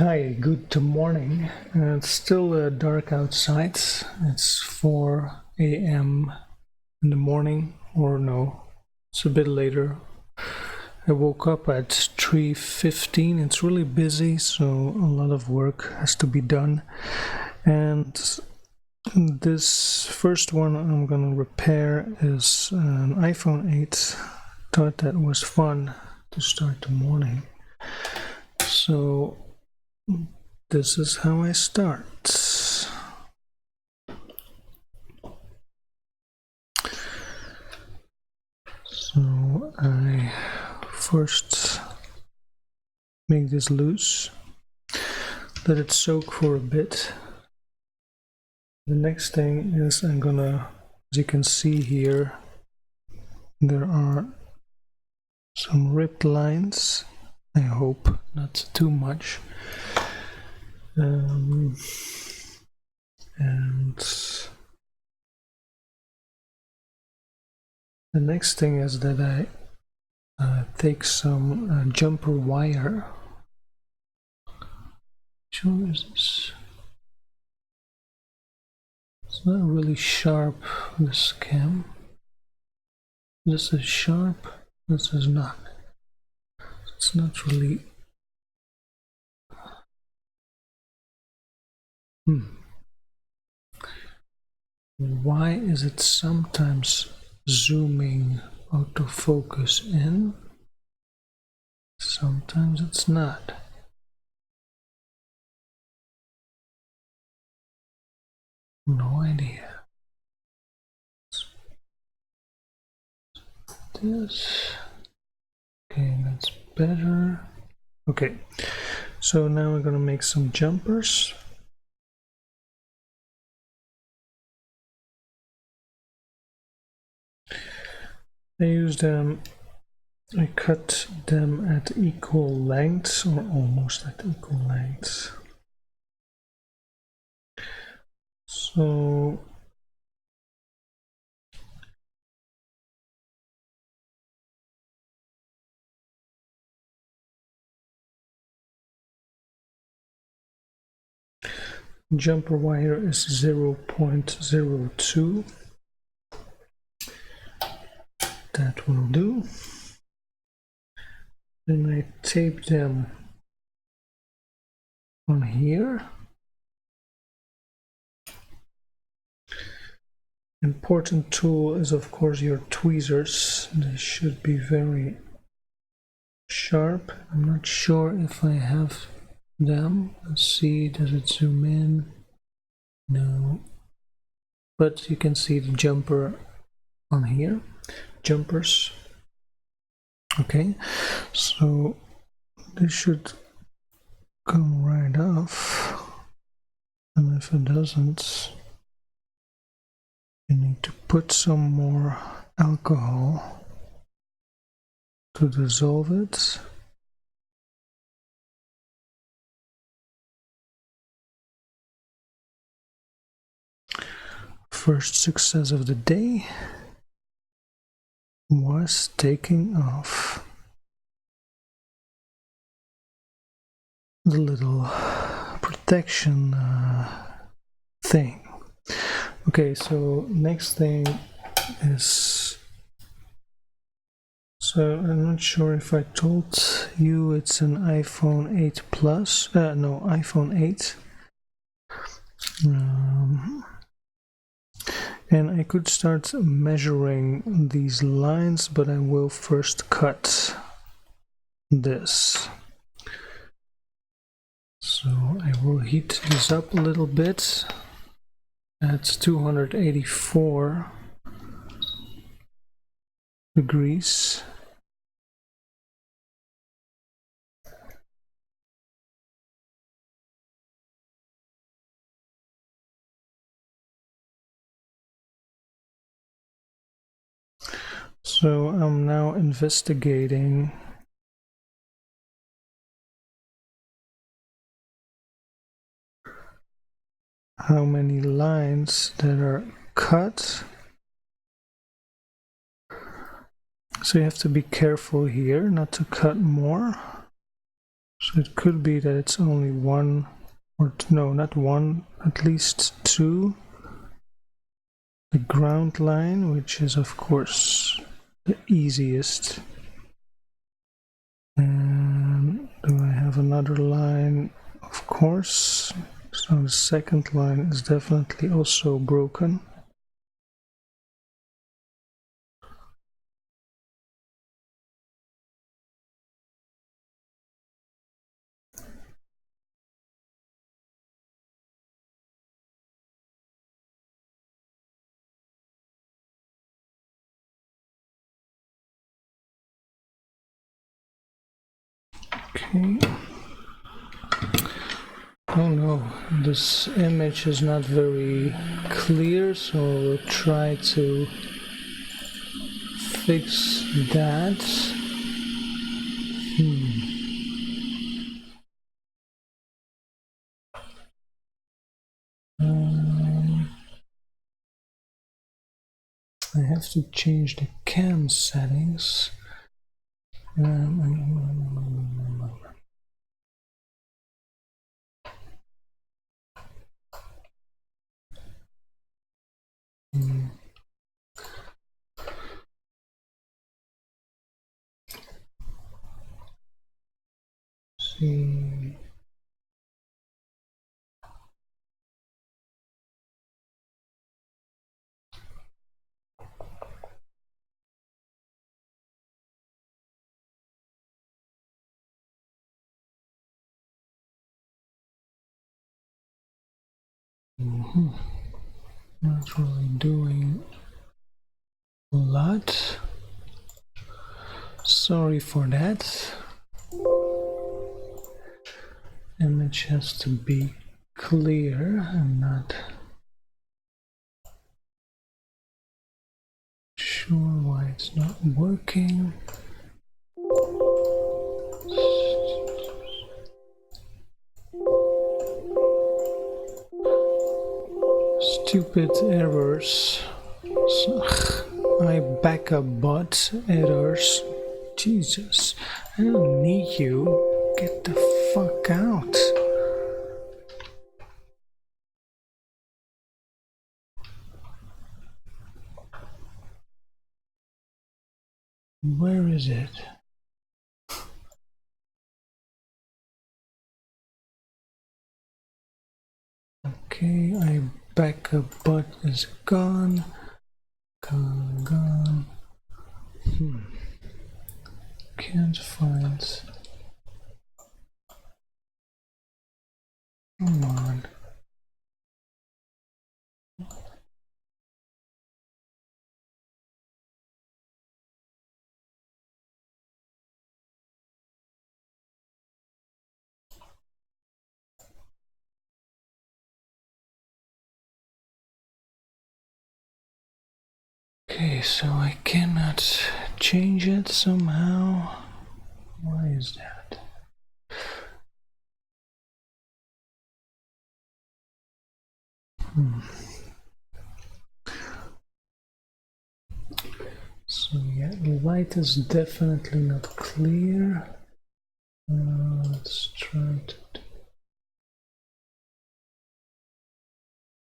Hi, good morning. It's still dark outside. It's 4 a.m. in the morning, or no, it's a bit later. I woke up at 3:15. It's really busy, so a lot of work has to be done. And this first one I'm gonna repair is an iPhone 8. Thought that was fun to start the morning. So this is how I start. So I first make this loose, let it soak for a bit. The next thing is I'm gonna, as you can see here, there are some ripped lines. I hope not too much. And the next thing is that I take some jumper wire. Sure is this? It's not really sharp, this cam. This is sharp, this is not. It's not really. Why is it sometimes zooming autofocus in? Sometimes it's not. No idea. This. Okay, that's better. Okay, so now we're gonna make some jumpers. I use them, I cut them at equal lengths, or almost at equal lengths. So jumper wire is 0.02. That will do. Then I tape them on here. Important tool is of course your tweezers. They should be very sharp. I'm not sure if I have them. Let's see, does it zoom in? No. But you can see the jumper on here. Jumpers. Okay, so this should come right off. And if it doesn't, you need to put some more alcohol to dissolve it. First success of the day was taking off the little protection thing. Okay, so next thing is, so I'm not sure if I told you it's an iPhone 8 Plus, no, iPhone 8. And I could start measuring these lines, but I will first cut this. So I will heat this up a little bit at 284 degrees. So I'm now investigating how many lines that are cut. So you have to be careful here not to cut more. So it could be that it's only one, or no, not one, at least two. The ground line, which is of course the easiest. And do I have another line? Of course. So the second line is definitely also broken. Okay. Oh no, this image is not very clear, so we'll try to fix that. I have to change the cam settings. See. Not really doing a lot. Sorry for that. Image has to be clear and not sure why it's not working. Stupid errors. My backup bot errors. Jesus, I don't need you. Get the fuck out. Where is it? Okay, I backup bot is gone. Gone. Can't find. Come on. Okay, so I cannot change it somehow. Why is that? So yeah, the light is definitely not clear. Let's try to do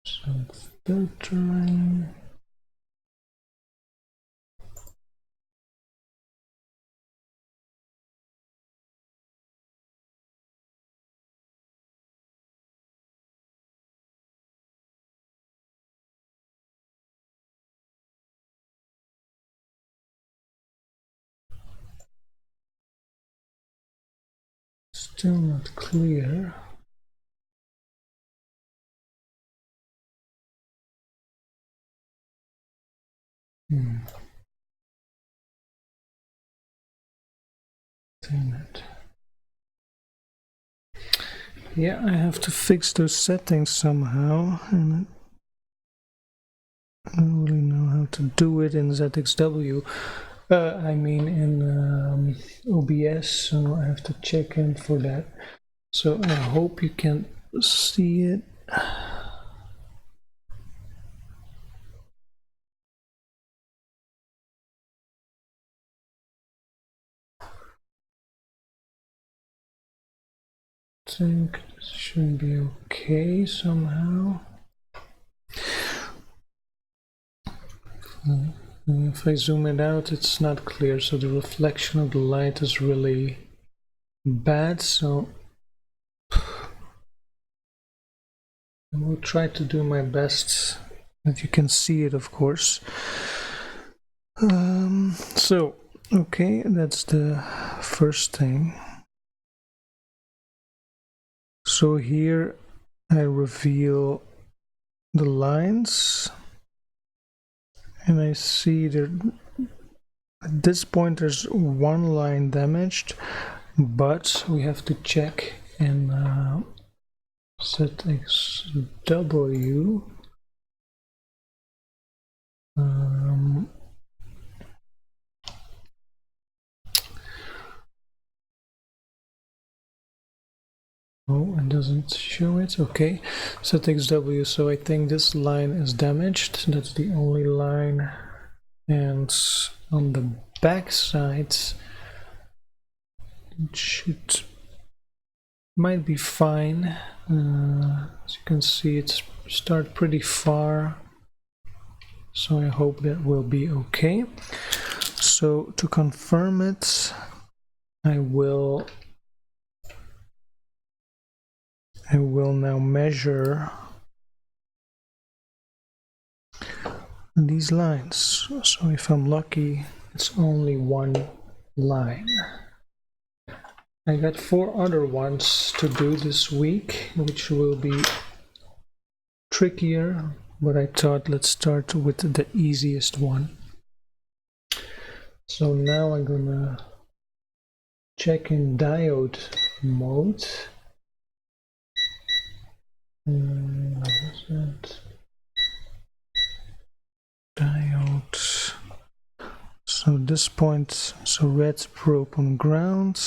some filtering. Still not clear. Damn it. Yeah, I have to fix those settings somehow, and I don't really know how to do it in ZXW. I mean in OBS, so I have to check in for that. So I hope you can see it. think this should be okay somehow. If I zoom it out, it's not clear, so the reflection of the light is really bad, so I will try to do my best that you can see it, of course. So, okay, that's the first thing. So here I reveal the lines, and I see that at this point there's one line damaged, but we have to check and set XW. Oh, it doesn't show it. Okay, set XW. So I think this line is damaged. That's the only line. And on the back side, it might be fine. As you can see, it's started pretty far. So I hope that will be okay. So to confirm it, I will now measure these lines. So if I'm lucky, it's only one line. I got 4 other ones to do this week, which will be trickier, but I thought let's start with the easiest one. So now I'm gonna check in diode mode. What is that? Diode. So this point, so red probe on ground,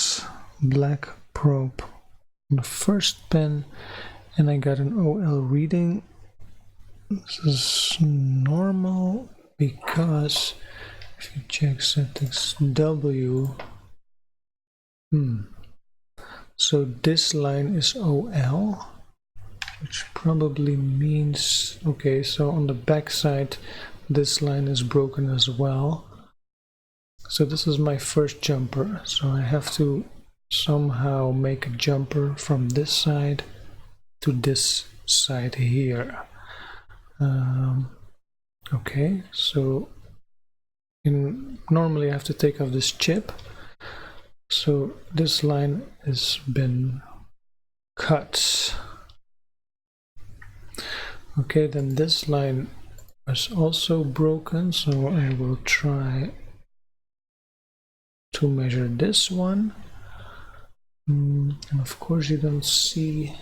black probe on the first pin, and I got an OL reading. This is normal because if you check settings W, so this line is OL, which probably means, okay, so on the back side this line is broken as well. So this is my first jumper, so I have to somehow make a jumper from this side to this side here. Okay, so normally I have to take off this chip. So this line has been cut. Okay, then this line is also broken, so I will try to measure this one. And of course you don't see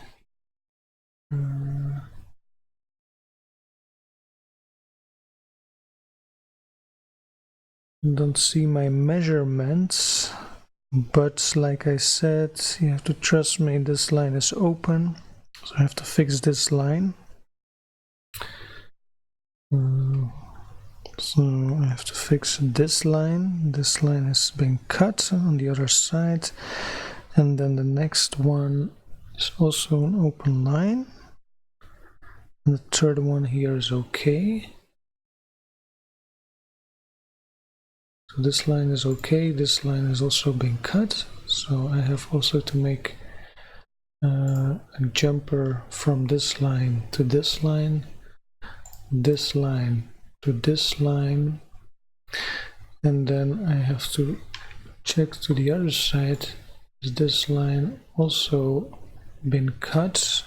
my measurements, but like I said, you have to trust me, this line is open, so I have to fix this line. So I have to fix this line has been cut on the other side, and then the next one is also an open line, and the third one here is okay. So this line is okay, this line has also been cut, so I have also to make a jumper from this line to this line, this line to this line, and then I have to check to the other side. Is this line also been cut?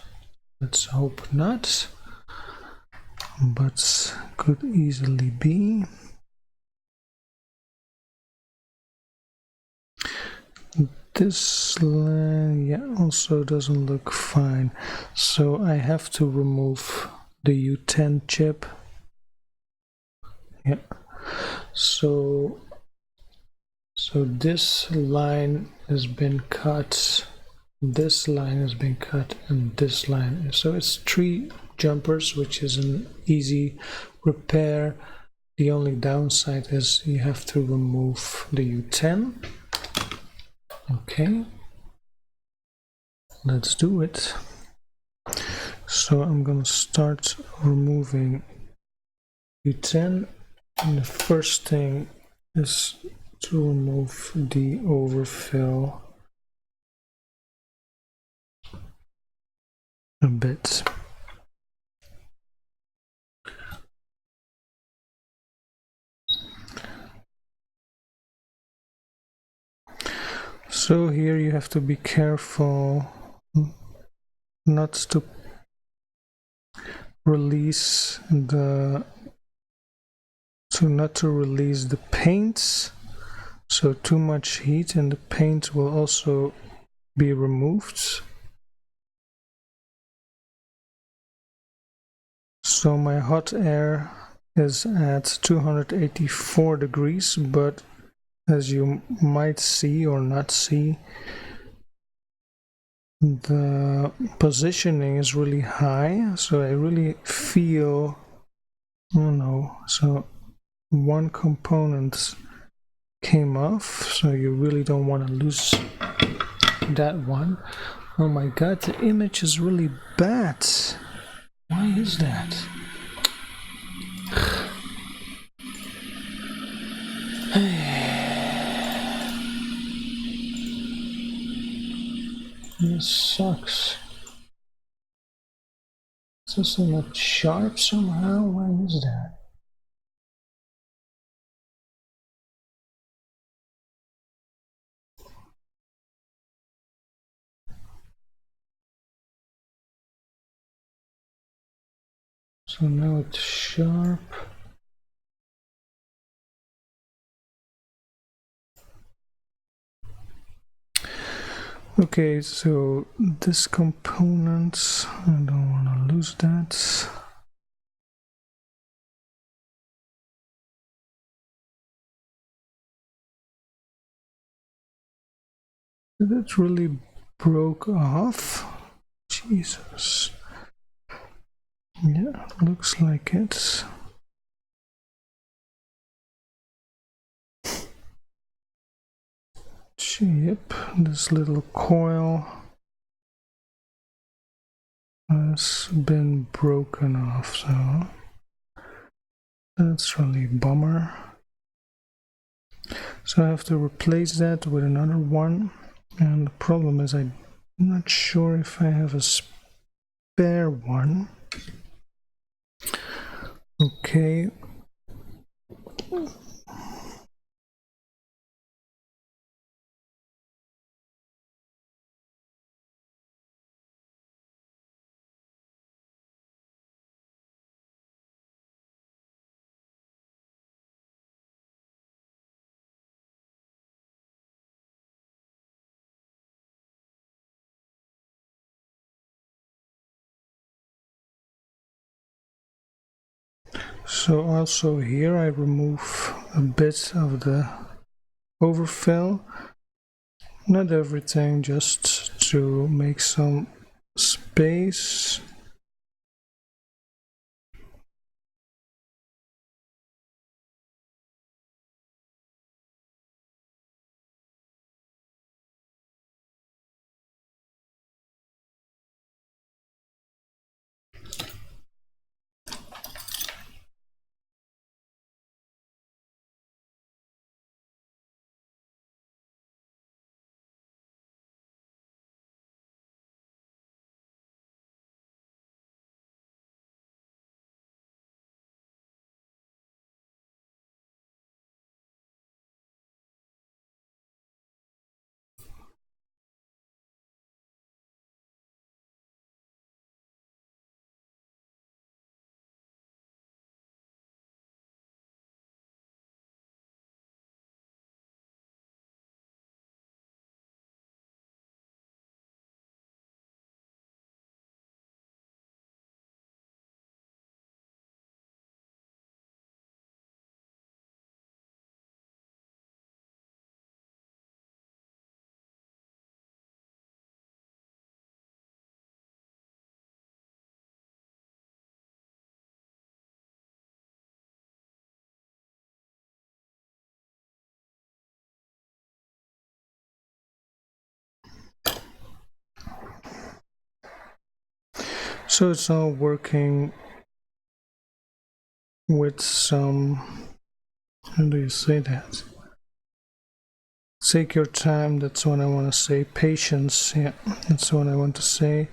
Let's hope not, but could easily be. This line, yeah, also doesn't look fine, so I have to remove the U10 chip. Yeah, so this line has been cut, this line has been cut, and this line. So it's 3 jumpers, which is an easy repair. The only downside is you have to remove the U10. Okay, let's do it. So I'm gonna start removing U10, and the first thing is to remove the overfill a bit. So here you have to be careful not to release the paints, so too much heat and the paint will also be removed. So my hot air is at 284 degrees, but as you might see or not see, the positioning is really high, so I really feel, oh no, so one component came off, so you really don't want to lose that one. Oh my god, the image is really bad. Why is that? This sucks. Is this not sharp somehow? Why is that? So now it's sharp. Okay, so this component, I don't want to lose that. It really broke off. Jesus. Yeah, looks like it. Yep, this little coil has been broken off, so that's really a bummer. So I have to replace that with another one, and the problem is I'm not sure if I have a spare one. Okay. So also here I remove a bit of the overfill, not everything, just to make some space. So it's all working with some, how do you say that? Take your time, that's what I want to say. Patience, yeah, that's what I want to say.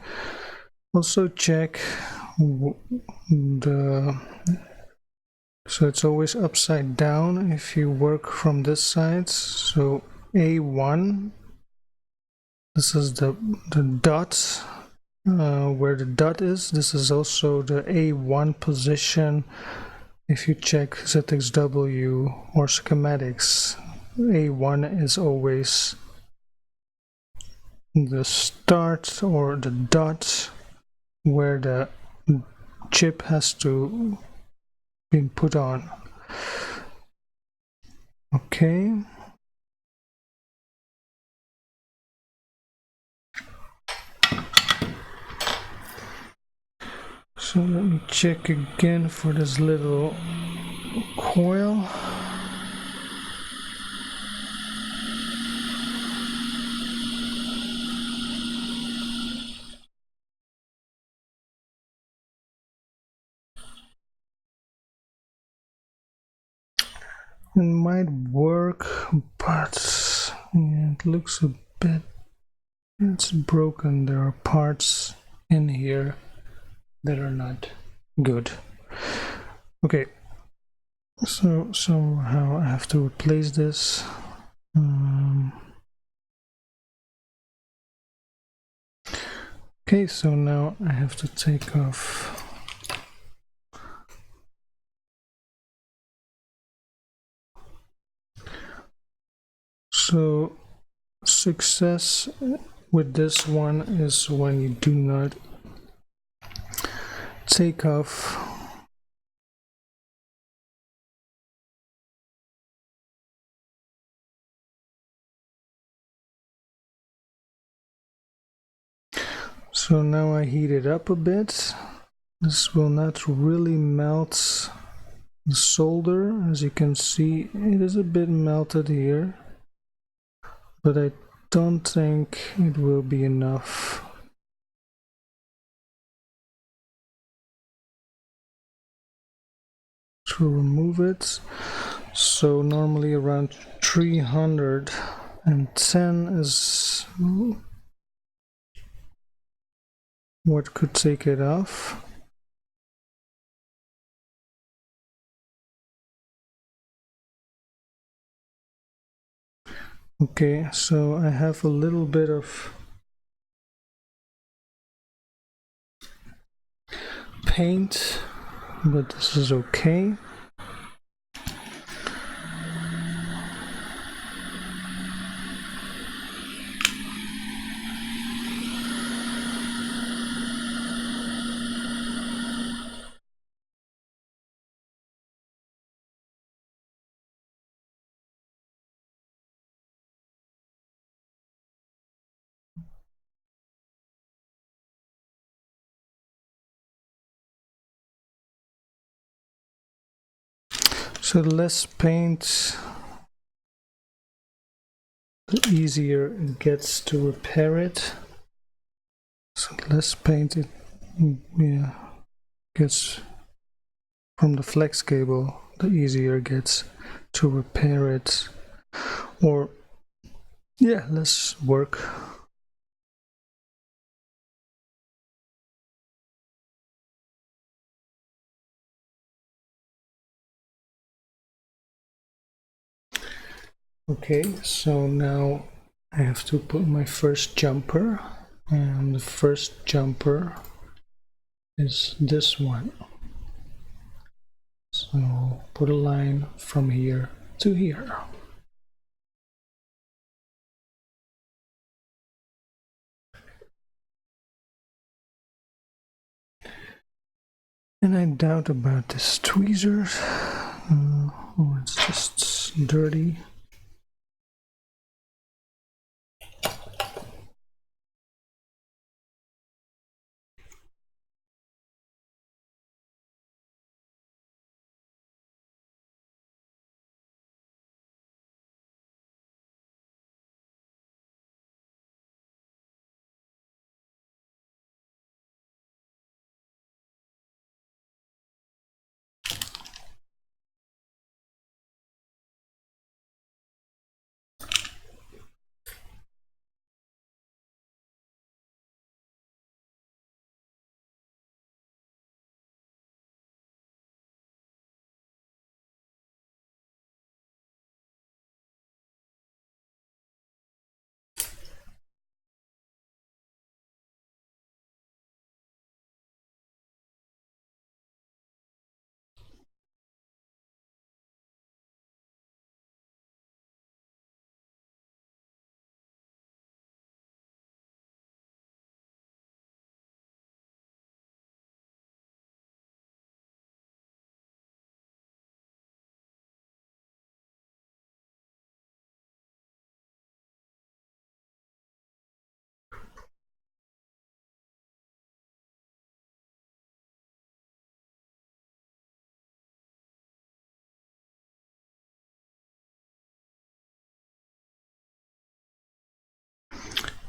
Also check so it's always upside down if you work from this side. So A1, this is the dot, where the dot is. This is also the A1 position. If you check ZXW or schematics, A1 is always the start or the dot where the chip has to be put on. Okay. So let me check again for this little coil. It might work, but yeah, it looks a bit, it's broken. There are parts in here that are not good. Okay, so somehow I have to replace this. Okay, so now I have to take off so success with this one is when you do not take off so now I heat it up a bit. This will not really melt the solder. As you can see, it is a bit melted here, but I don't think it will be enough. To remove it. So normally around 310 is what could take it off. Okay, so I have a little bit of paint, but this is okay. So the less paint, the easier it gets to repair it. So the less paint it gets from the flex cable, the easier it gets to repair it. Or yeah, less work. Okay, so now I have to put my first jumper, and the first jumper is this one. So put a line from here to here. And I doubt about this tweezers. Oh, it's just dirty.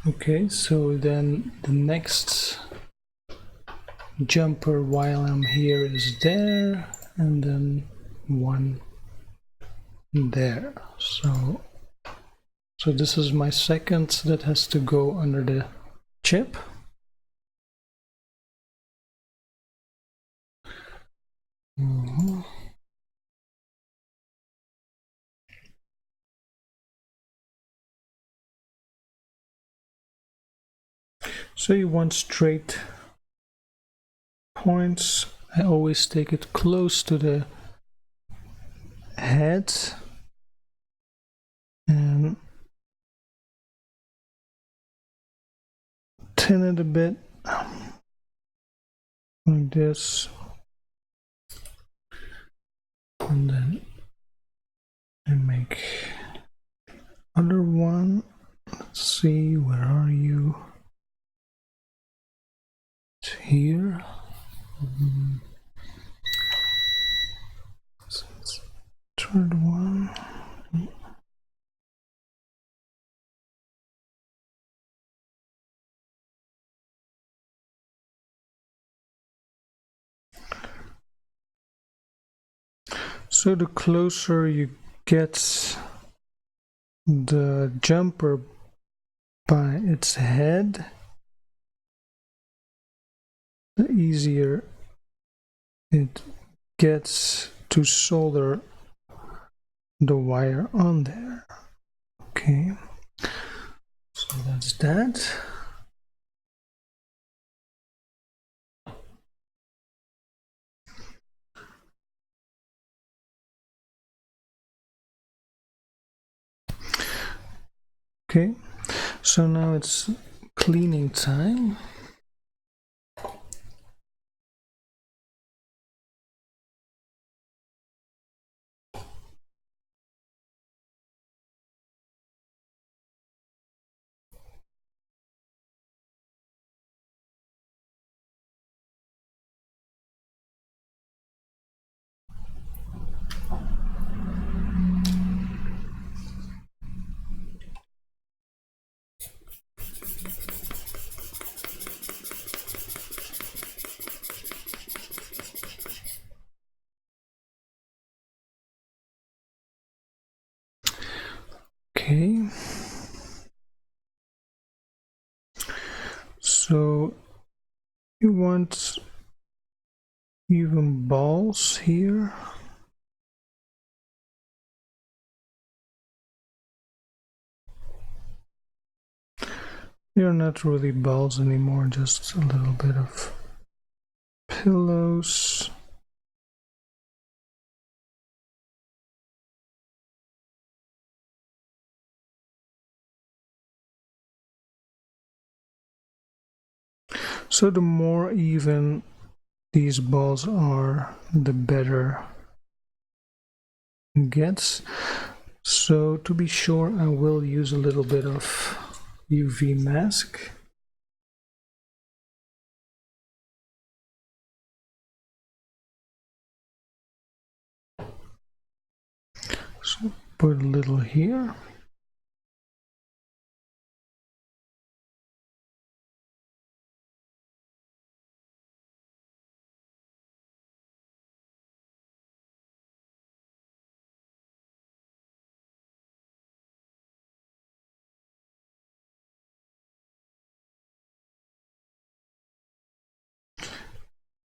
Okay, so then the next jumper while I'm here is there, and then one there. So this is my second that has to go under the chip. So you want straight points. I always take it close to the head and thin it a bit like this, and then I make other one. Let's see, where are you? It's here. Third one. So the closer you get the jumper by its head, the easier it gets to solder the wire on there. Okay, so that's that. Okay, so now it's cleaning time. Okay, so you want even balls here. They're not really balls anymore, just a little bit of pillows. So the more even these balls are, the better it gets. So to be sure, I will use a little bit of UV mask. So put a little here.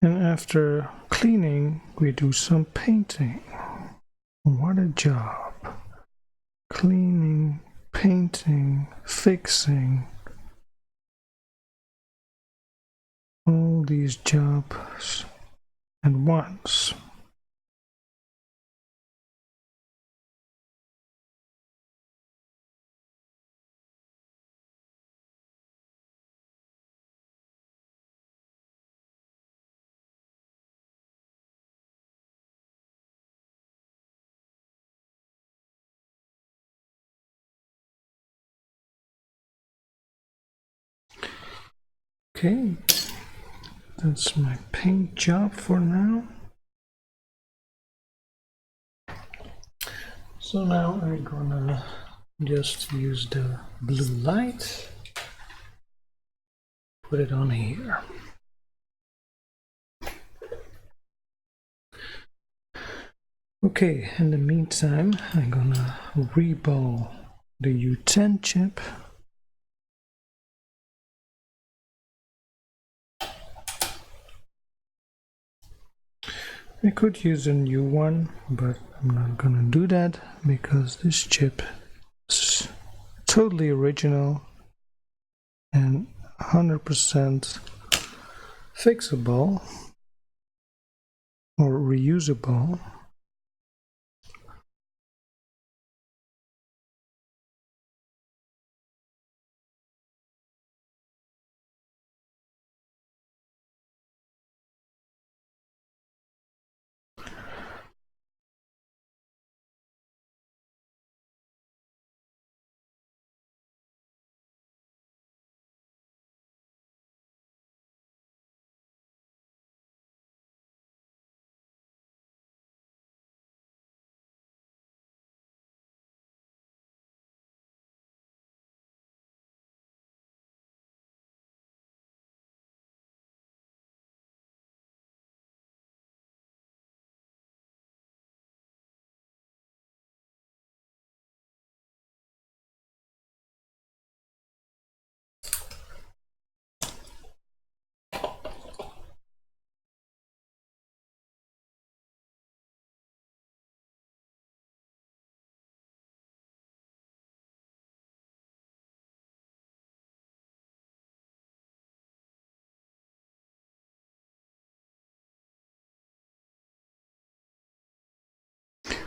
And after cleaning, we do some painting. What a job. Cleaning, painting, fixing. All these jobs at once. Okay, that's my paint job for now. So now I'm gonna just use the blue light put it on here. Okay, in the meantime, I'm gonna reball the U10 chip. I could use a new one, but I'm not gonna do that because this chip is totally original and 100% fixable or reusable.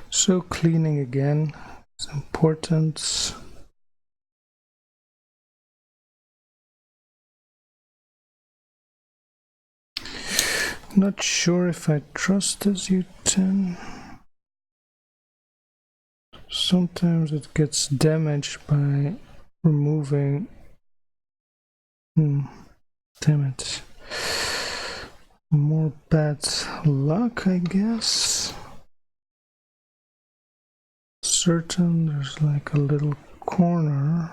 So cleaning again is important. Not sure if I trust this U10. Sometimes it gets damaged by removing. Damn it. More bad luck, I guess. Certain there's like a little corner.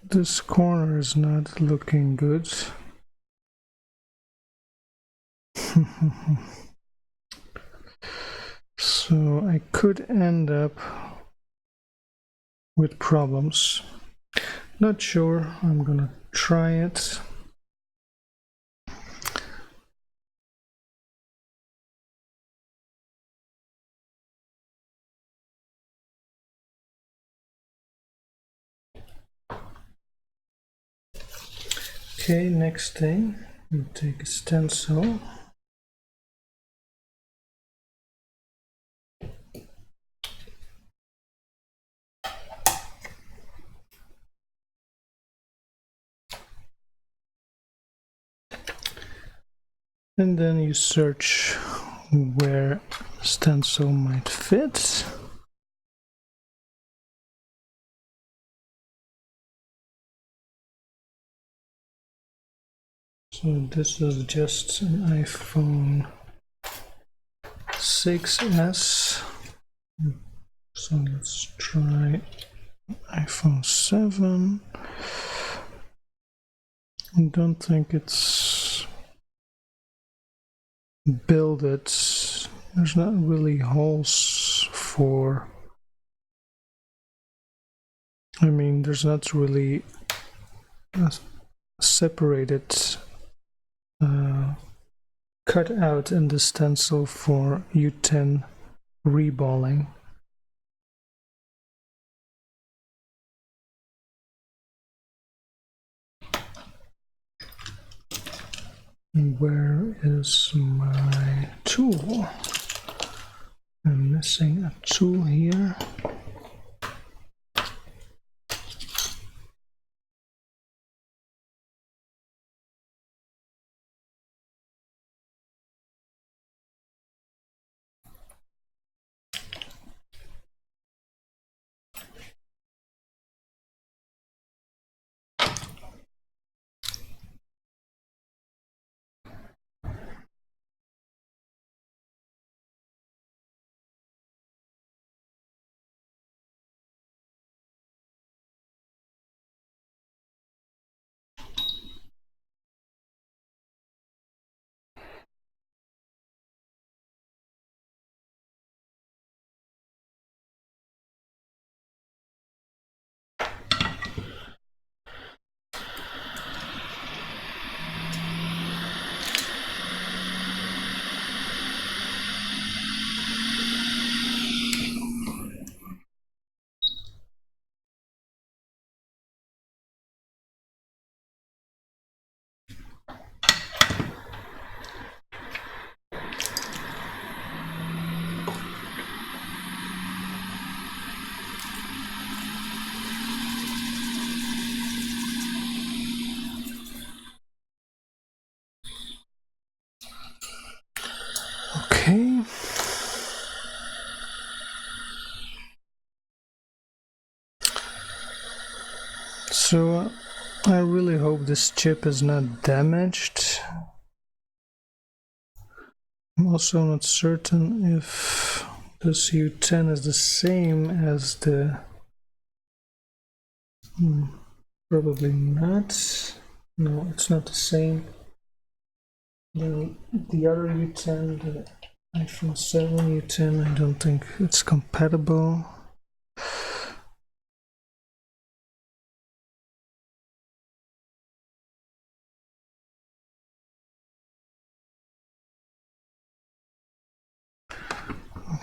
This corner is not looking good. So I could end up with problems. Not sure, I'm gonna try it. Okay, next thing, we take a stencil. And then you search where stencil might fit. So this is just an iPhone 6s. So let's try iPhone 7. I don't think it's built. There's not really holes for. I mean, there's not really a separated cut out in the stencil for U10 reballing. Where is my tool? I'm missing a tool here. So I really hope this chip is not damaged. I'm also not certain if this U10 is the same as the... probably not. No, it's not the same. The other U10, the iPhone 7 U10, I don't think it's compatible.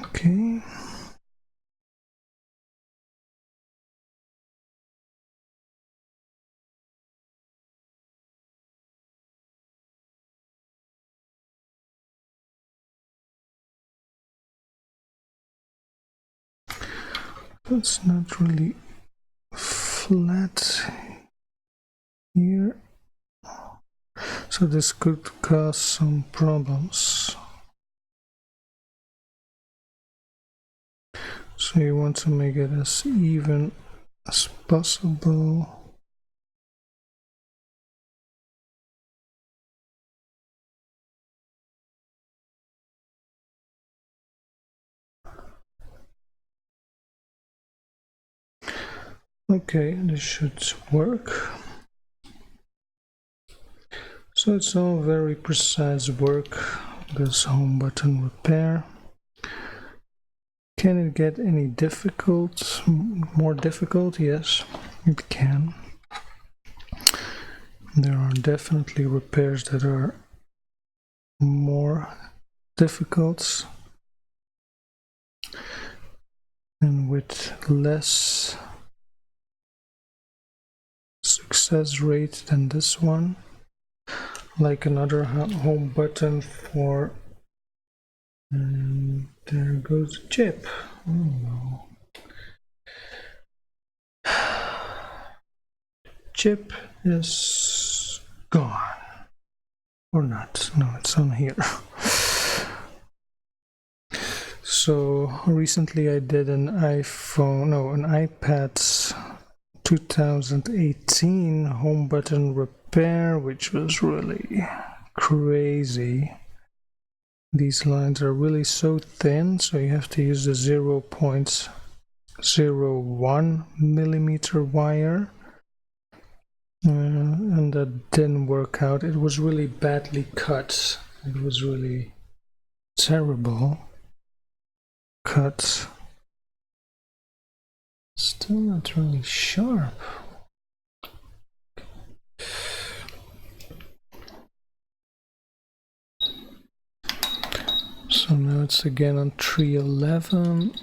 Okay. It's not really flat here, so this could cause some problems. So you want to make it as even as possible. Okay, this should work. So it's all very precise work, this home button repair. Can it get any difficult, more difficult? Yes, it can. There are definitely repairs that are more difficult and with less success rate than this one, like another home button for, and there goes the chip. Oh no. Chip is gone. Or not. No, it's on here. So recently I did an iPad 2018 home button repair, which was really crazy. These lines are really so thin, so you have to use the 0.01 millimeter wire. And that didn't work out. It was really badly cut. It was really terrible cut. Still not really sharp. So now it's again on 311.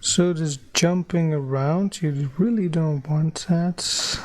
So this jumping around, you really don't want that.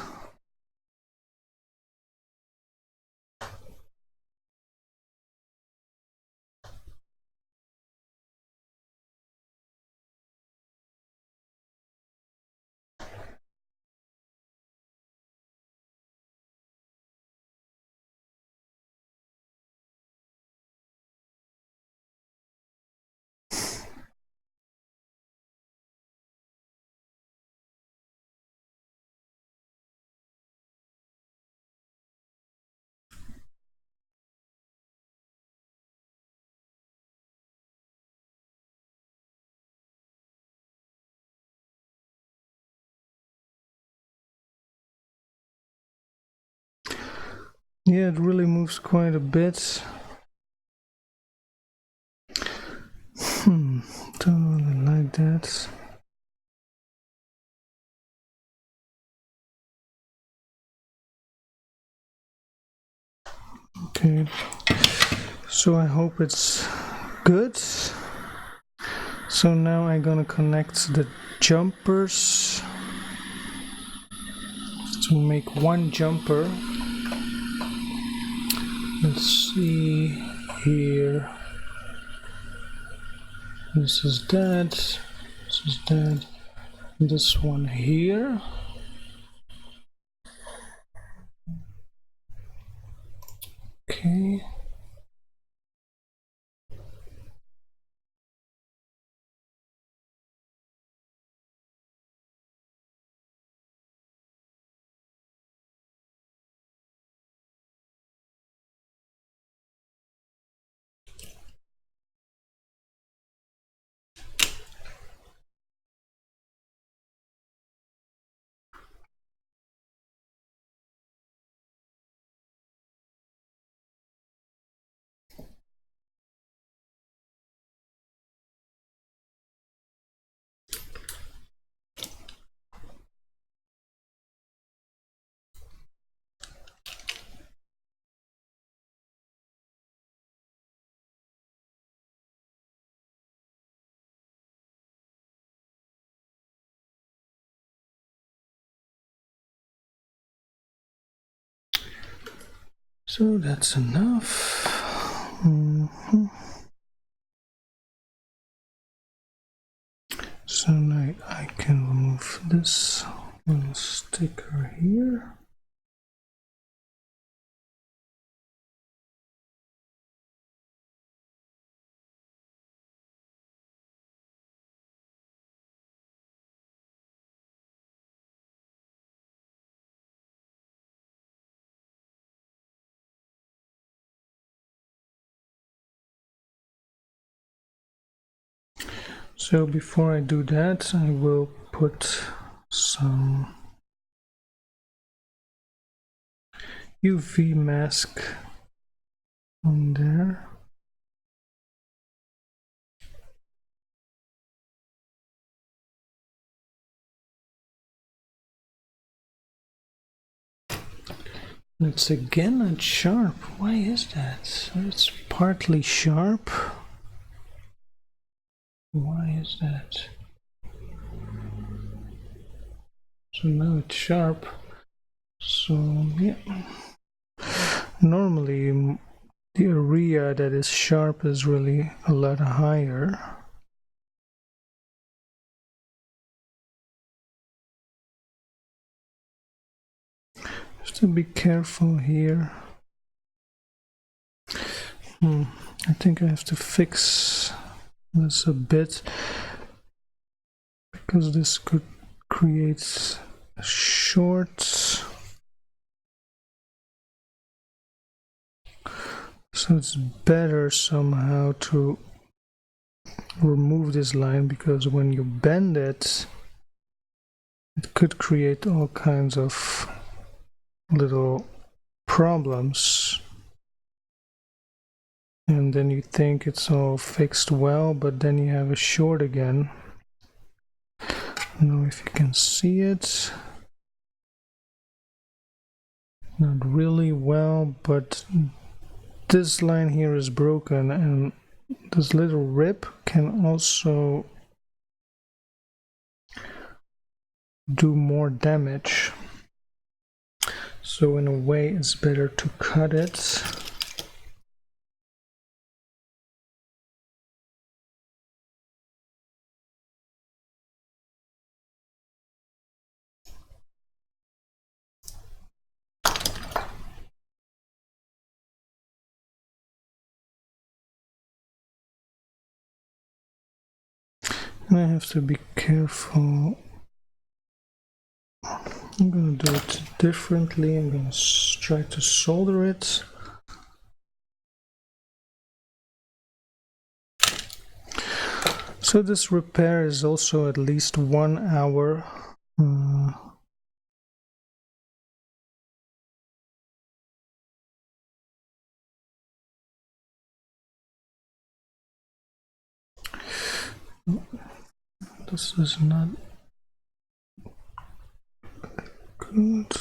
Yeah, it really moves quite a bit. Don't really like that. Okay, so I hope it's good. So now I'm gonna connect the jumpers to make one jumper. Let's see here. This is that. This is that. This one here. Okay. So that's enough. So now I can remove this little sticker here. So before I do that, I will put some UV mask on there. It's again not sharp. Why is that? So it's partly sharp. Why is that? So now it's sharp. So yeah. Normally the area that is sharp is really a lot higher. Just to be careful here. I think I have to fix this a bit because this could create shorts. So it's better somehow to remove this line, because when you bend it, it could create all kinds of little problems. And then you think it's all fixed well, but then you have a short again. I don't know if you can see it. Not really well, but this line here is broken, and this little rip can also do more damage. So in a way it's better to cut it. And I have to be careful. I'm gonna do it differently. I'm gonna try to solder it. So this repair is also at least 1 hour. This is not good.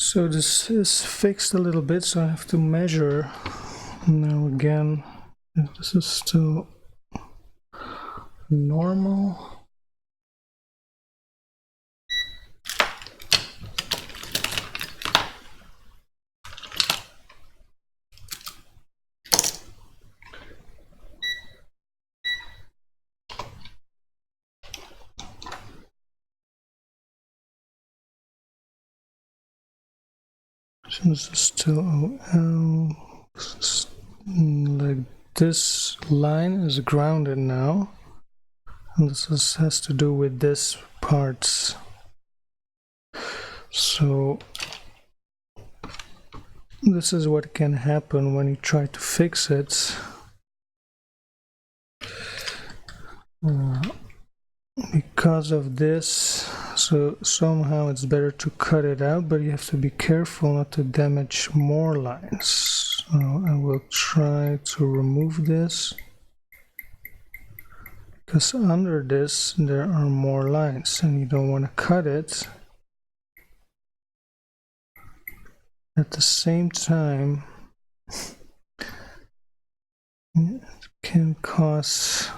So this is fixed a little bit, so I have to measure now again if this is still normal. So this is still OL. Like this line is grounded now, and this has to do with this parts. So this is what can happen when you try to fix it. Because of this, so somehow it's better to cut it out, but you have to be careful not to damage more lines. So I will try to remove this, because under this there are more lines and you don't want to cut it. At the same time, it can cause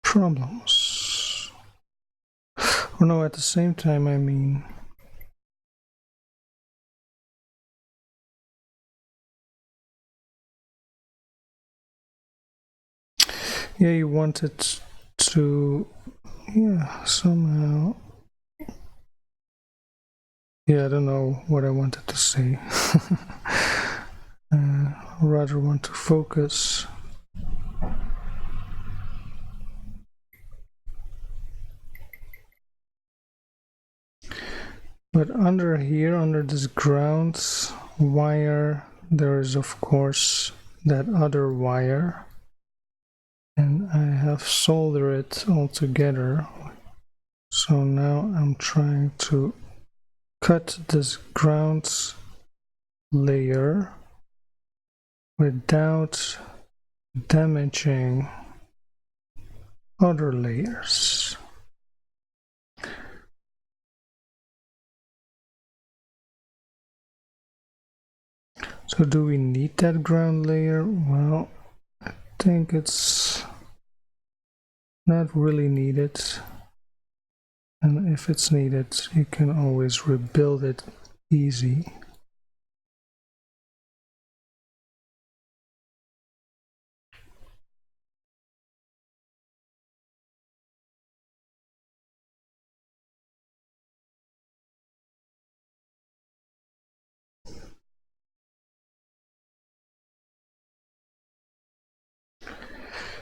problems. Or no, at the same time, I mean, yeah, you want it to, yeah, somehow, yeah, I don't know what I wanted to say. Rather want to focus. But under here, under this ground wire, there is of course that other wire, and I have soldered it all together. So now I'm trying to cut this ground layer without damaging other layers. So do we need that ground layer? Well, I think it's not really needed. And if it's needed, you can always rebuild it easy.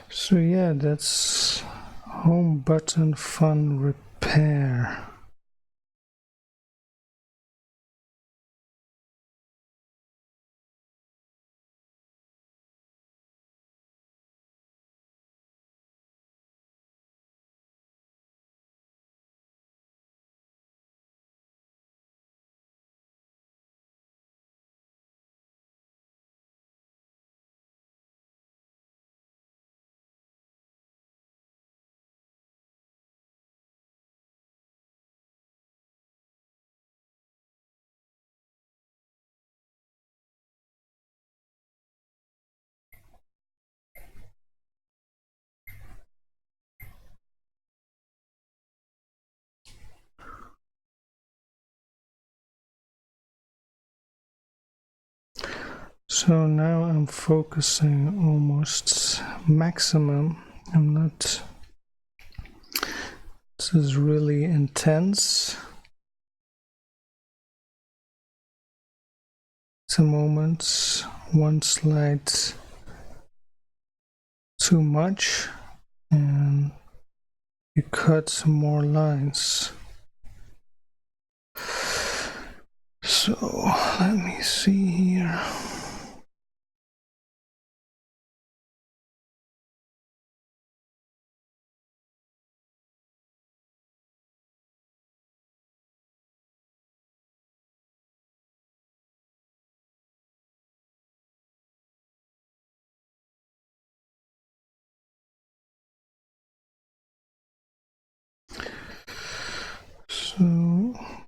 So yeah, that's home button fun repair. So now I'm focusing almost maximum. I'm not, this is really intense. It's a moment, one slide too much, and you cut some more lines. So let me see here.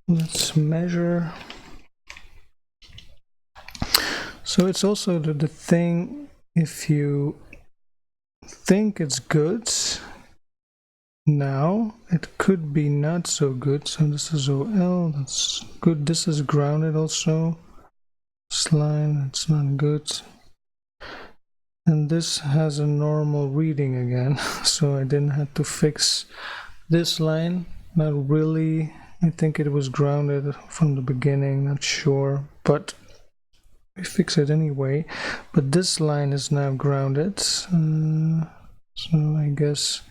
let's measure. So it's also the thing, if you think it's good now, it could be not so good. So this is OL, that's good. This is grounded also. This line, it's not good. And this has a normal reading again, so I didn't have to fix this line. Not really. I think it was grounded from the beginning, not sure, but we fix it anyway. But this line is now grounded, so I guess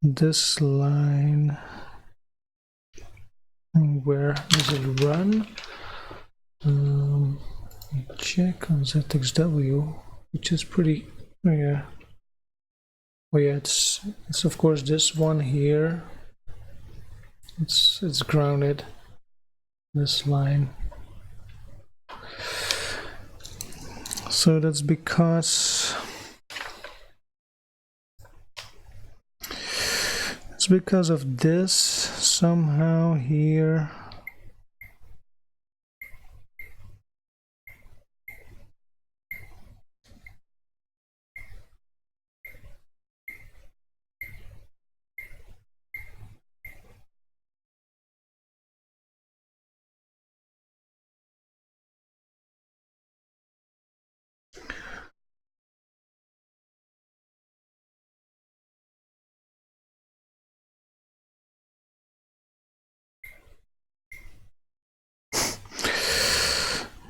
this line, where does it run? Check on ZXW, which is pretty, oh yeah, it's of course this one here. It's grounded, this line. So that's because it's because of this somehow here.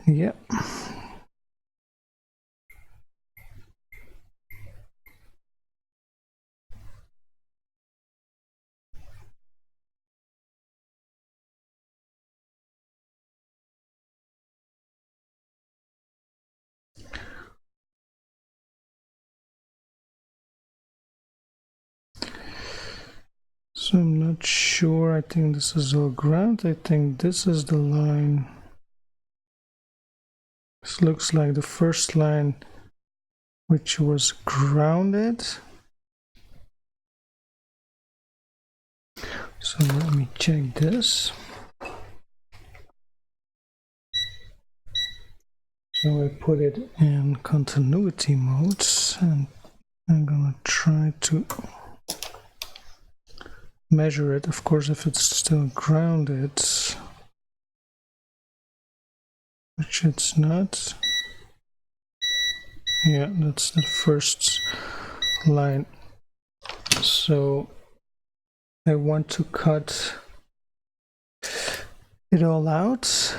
Yeah. So I'm not sure. I think this is all ground. I think this is the line. This looks like the first line, which was grounded. So let me check this. So I put it in continuity mode, and I'm gonna try to measure it. Of course, if it's still grounded, which it's not. Yeah, that's the first line. So I want to cut it all out, so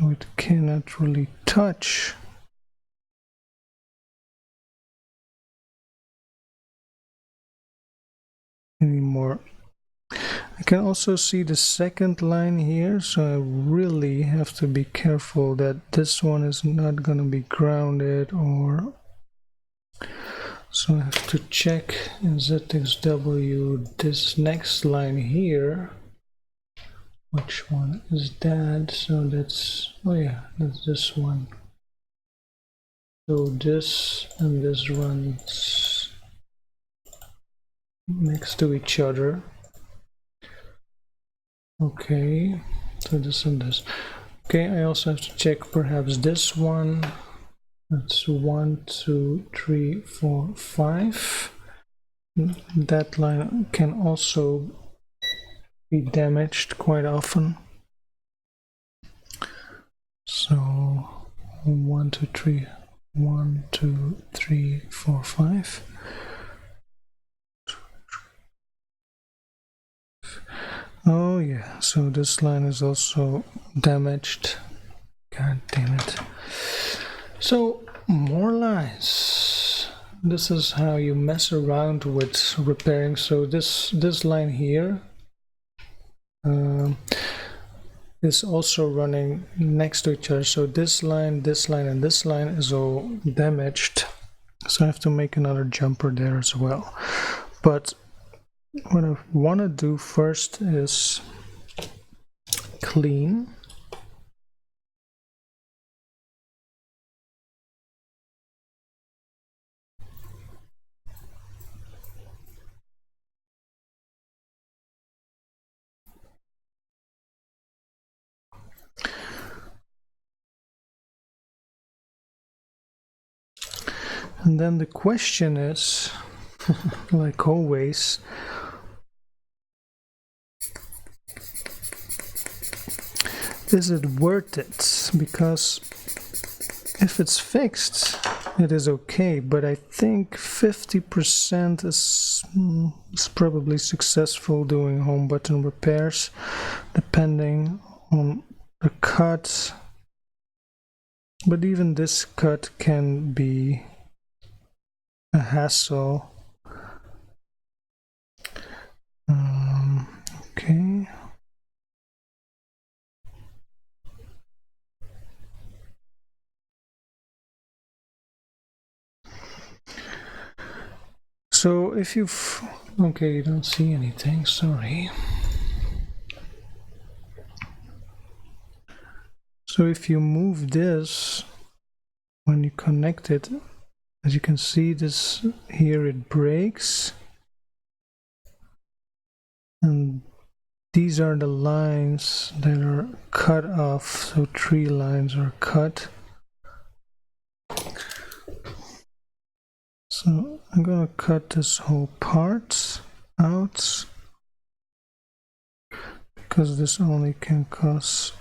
it cannot really touch. Anymore. I can also see the second line here, so I really have to be careful that this one is not going to be grounded, or so I have to check in ZXW this next line here. Which one is that? So that's, oh yeah, that's this one. So this and this runs next to each other. Okay, so this and this. Okay, I also have to check perhaps this one. That's 1, 2, 3, 4, 5. That line can also be damaged quite often. So 1, 2, 3, 1, 2, 3, 4, 5. Oh yeah, so this line is also damaged. God damn it. So more lines. This is how you mess around with repairing. So this line here is also running next to each other. So this line, and this line is all damaged. So I have to make another jumper there as well. But what I want to do first is clean. And then the question is, like always, is it worth it? Because if it's fixed, it is okay, but I think 50% is probably successful doing home button repairs, depending on the cut. But even this cut can be a hassle. Okay. So if you've... Okay, you don't see anything, sorry. So if you move this, when you connect it, as you can see, this here, it breaks. And these are the lines that are cut off, so 3 lines are cut. So I'm gonna cut this whole part out, because this only can cause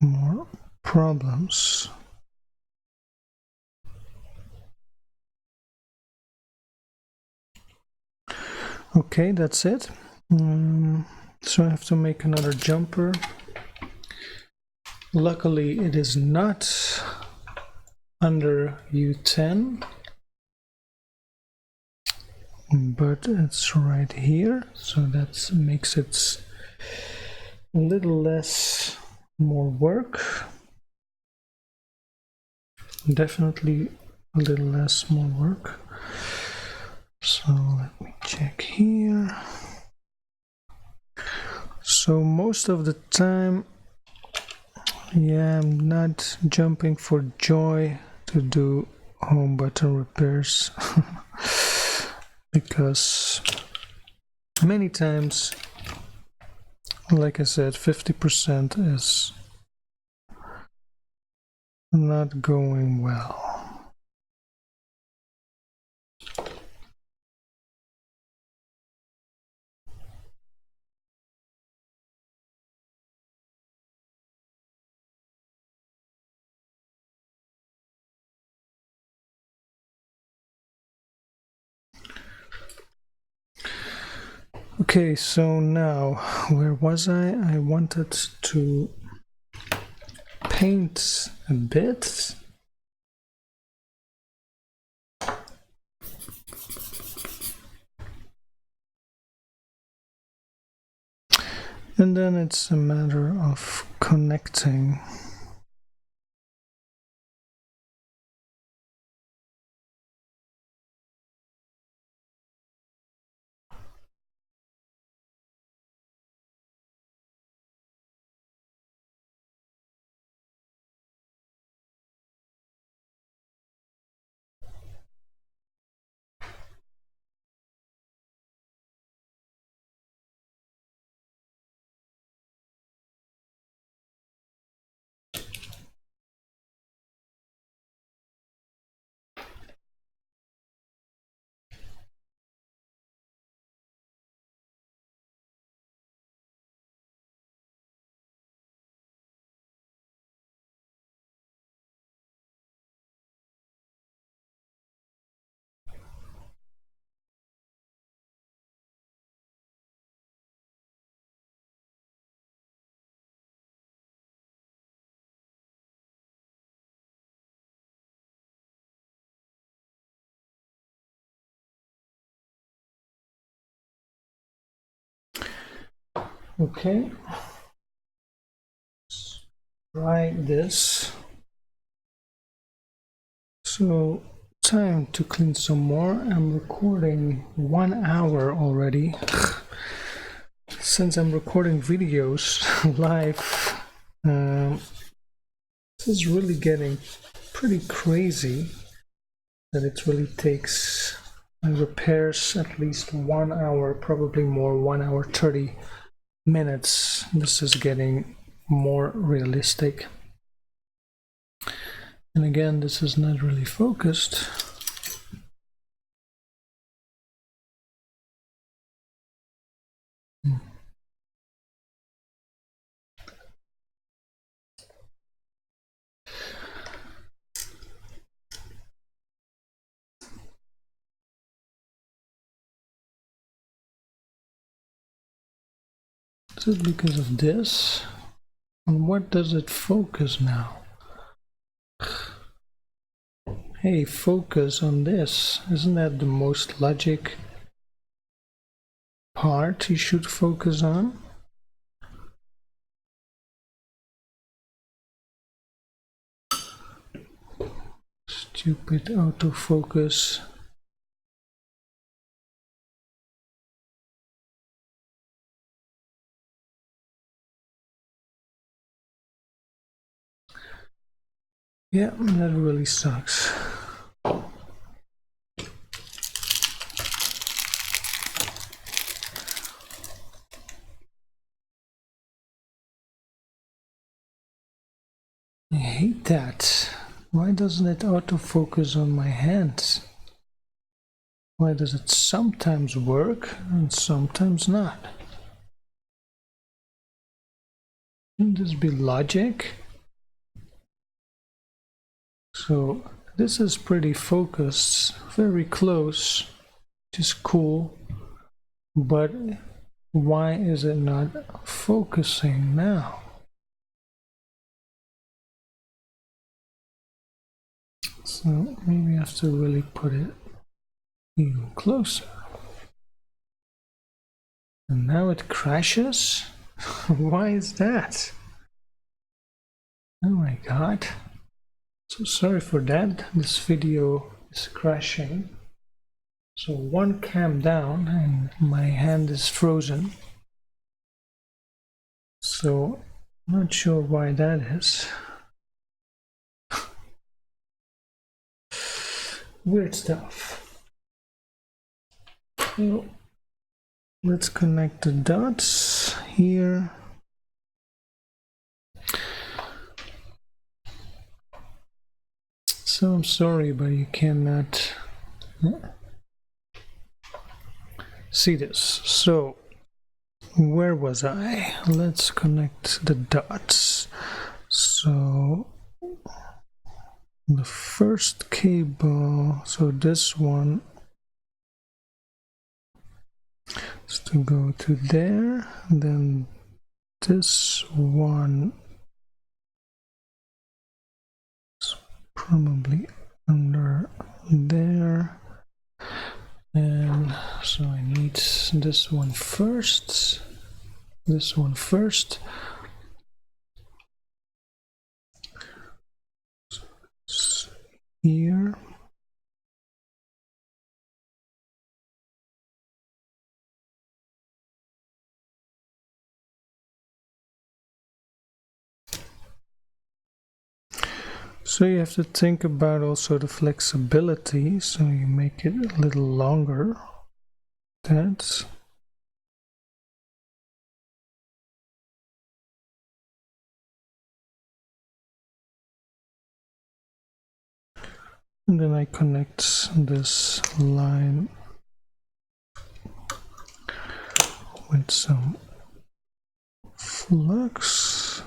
more problems. Okay, that's it. So I have to make another jumper. Luckily it is not under U10, but it's right here, so that makes it a little less more work. Definitely a little less more work. So let me check here. So most of the time, yeah, I'm not jumping for joy to do home button repairs because many times, like I said, 50% is not going well. Okay, so now, where was I? I wanted to paint a bit. And then it's a matter of connecting. Okay, try this. So time to clean some more. I'm recording 1 hour already. Since I'm recording videos live, this is really getting pretty crazy that it really takes repairs at least 1 hour, probably more, 1 hour 30 minutes. This is getting more realistic. And again, this is not really focused. Is it because of this? On what does it focus now? Hey, focus on this. Isn't that the most logic part you should focus on? Stupid autofocus. Yeah, that really sucks. I hate that. Why doesn't it autofocus on my hands? Why does it sometimes work and sometimes not? Shouldn't this be logic? So this is pretty focused, very close, which is cool, but why is it not focusing now? So maybe I have to really put it even closer. And now it crashes? Why is that? Oh my god. So sorry for that. This video is crashing. So one cam down and my hand is frozen. So not sure why that is. Weird stuff. So let's connect the dots here. So I'm sorry, but you cannot see this. So where was I? Let's connect the dots. So the first cable, so this one is to go to there, then this one is probably under there, and so I need this one first, this one first. So here. So you have to think about also the flexibility, so you make it a little longer. That's and then I connect this line with some flux.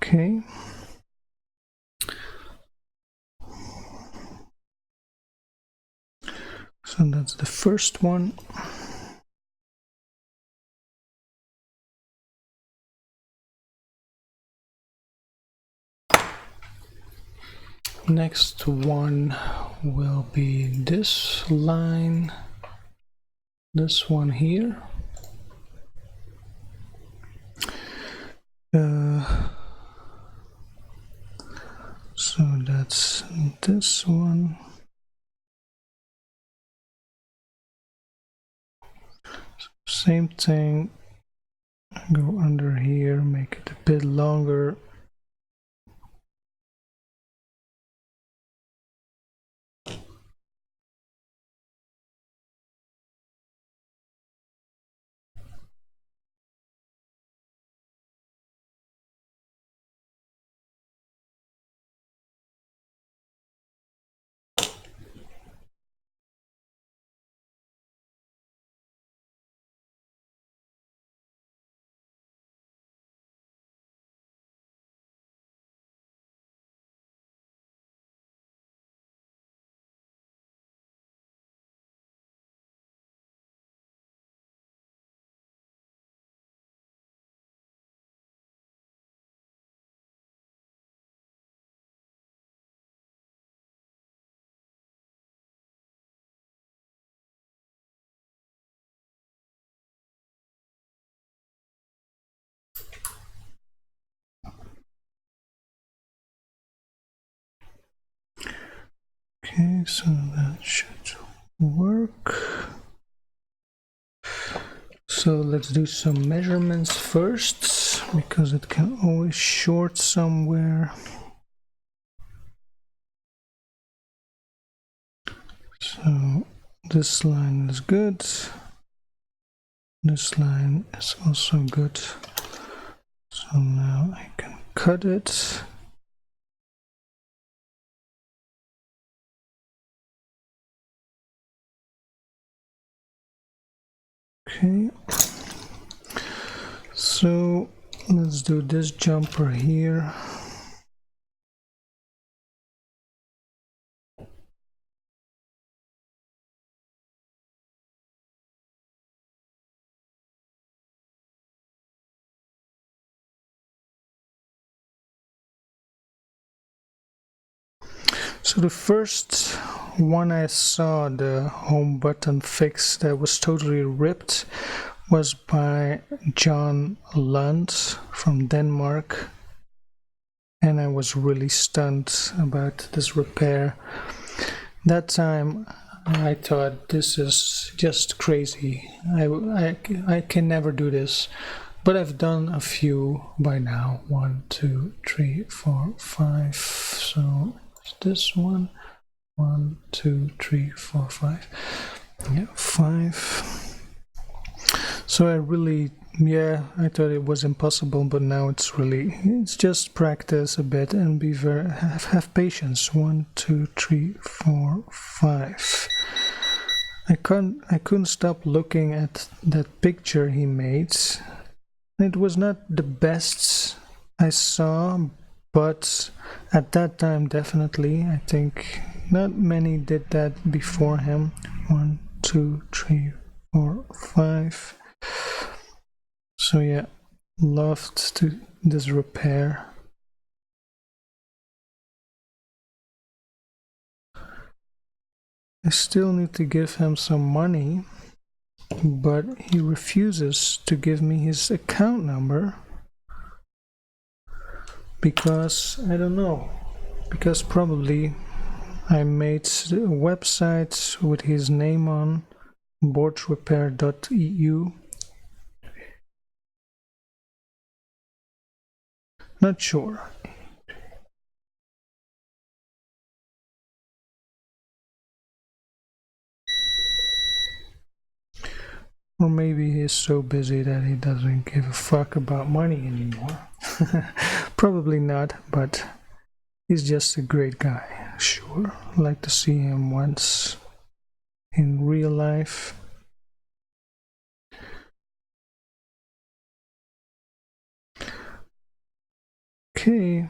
Okay. So that's the first one. Next one will be this line, this one here. So that's this one. Same thing, go under here, make it a bit longer. Okay, so that should work. So let's do some measurements first, because it can always short somewhere. So this line is good. This line is also good. So now I can cut it. Okay. So let's do this jumper here. So the first one I saw, the home button fix that was totally ripped, was by John Lund from Denmark, and I was really stunned about this repair. That time I thought, this is just crazy. I can never do this. But I've done a few by now. 1, 2, 3, 4, 5. So this one. 1, 2, 3, 4, 5. Yeah, 5. So I really, I thought it was impossible, but now it's just practice a bit and be have patience. 1, 2, 3, 4, 5. I couldn't stop looking at that picture he made. It was not the best I saw, but at that time definitely, I think not many did that before him. 1, 2, 3, 4, 5. So yeah, loved this repair. I still need to give him some money, but he refuses to give me his account number because, I don't know, because probably I made a website with his name on, boardrepair.eu. Not sure. Or maybe he's so busy that he doesn't give a fuck about money anymore. Probably not, but he's just a great guy. Sure, I'd like to see him once in real life. Okay.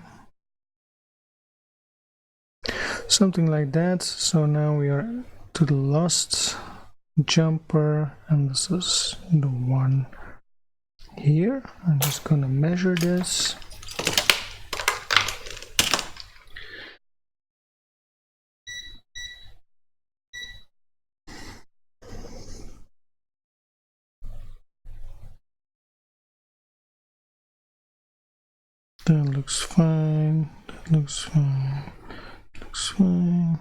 Something like that. So now we are to the last jumper, and this is the one here. I'm just gonna measure this. That looks fine. That looks fine. Looks fine.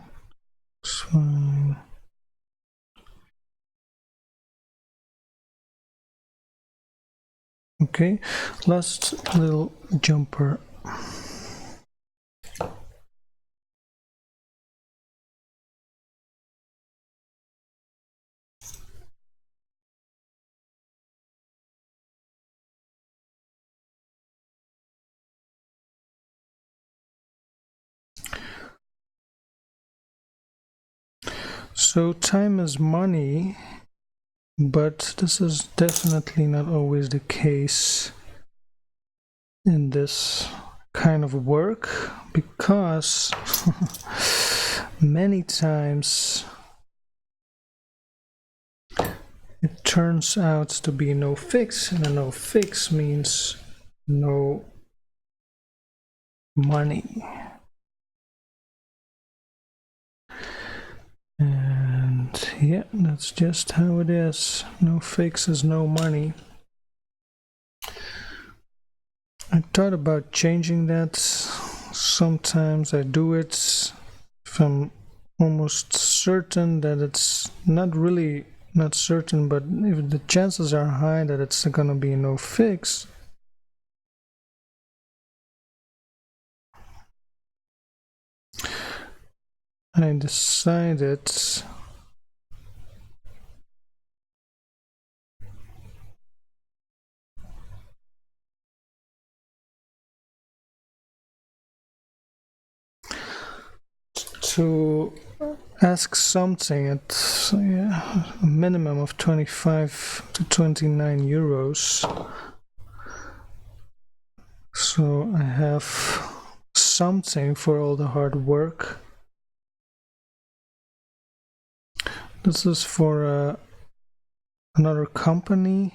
Looks fine. Okay, last little jumper. So time is money, but this is definitely not always the case in this kind of work, because many times it turns out to be no fix, and a no fix means no money. And yeah, that's just how it is. No fix is no money. I thought about changing that. Sometimes I do it if I'm almost certain that it's not certain, but if the chances are high that it's gonna be no fix, I decided to ask something at a minimum of 25 to 29 euros. So I have something for all the hard work. This is for another company.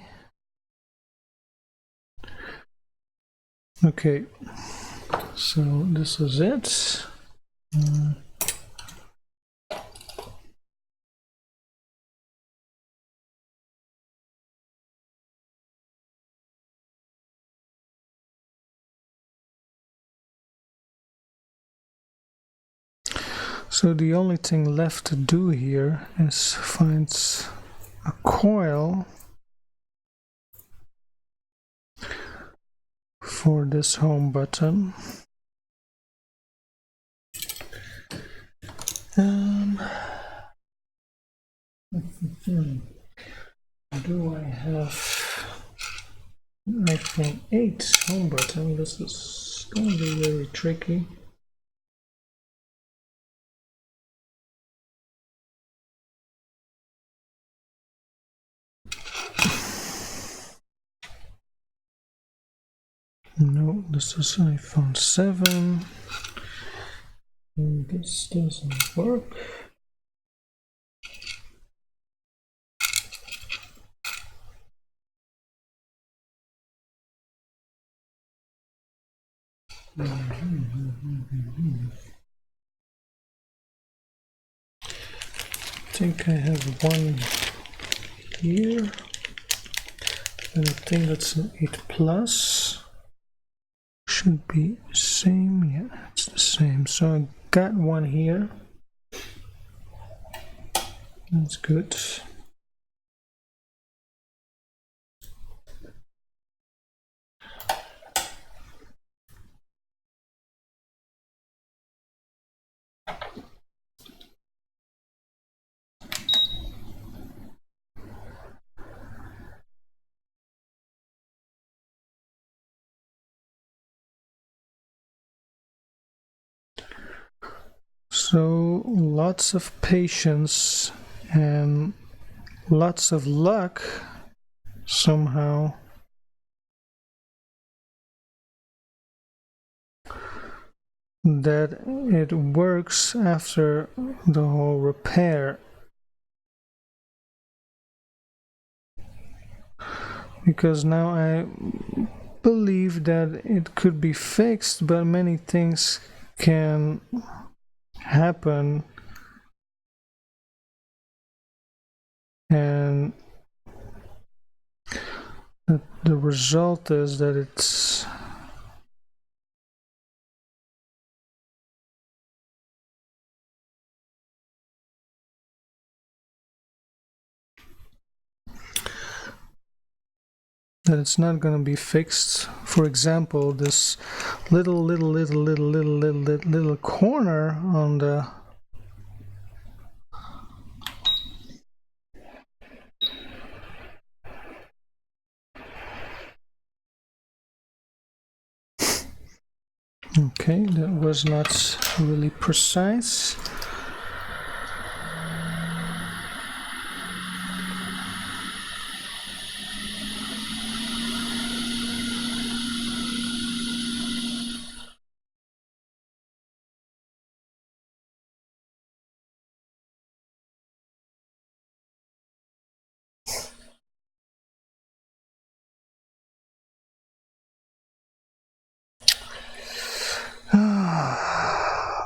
Okay, so this is it. So the only thing left to do here is find a coil for this home button. Do I have iPhone 8 home button? This is going to be very tricky. No, this is iPhone 7. And this doesn't work. I think I have one here, and I think that's an 8 Plus. Should be the same, yeah, it's the same. So I got one here. That's good. So lots of patience and lots of luck somehow. That it works after the whole repair. Because now I believe that it could be fixed, but many things can happen, and the result is that it's not going to be fixed. For example, this little corner on the okay, that was not really precise.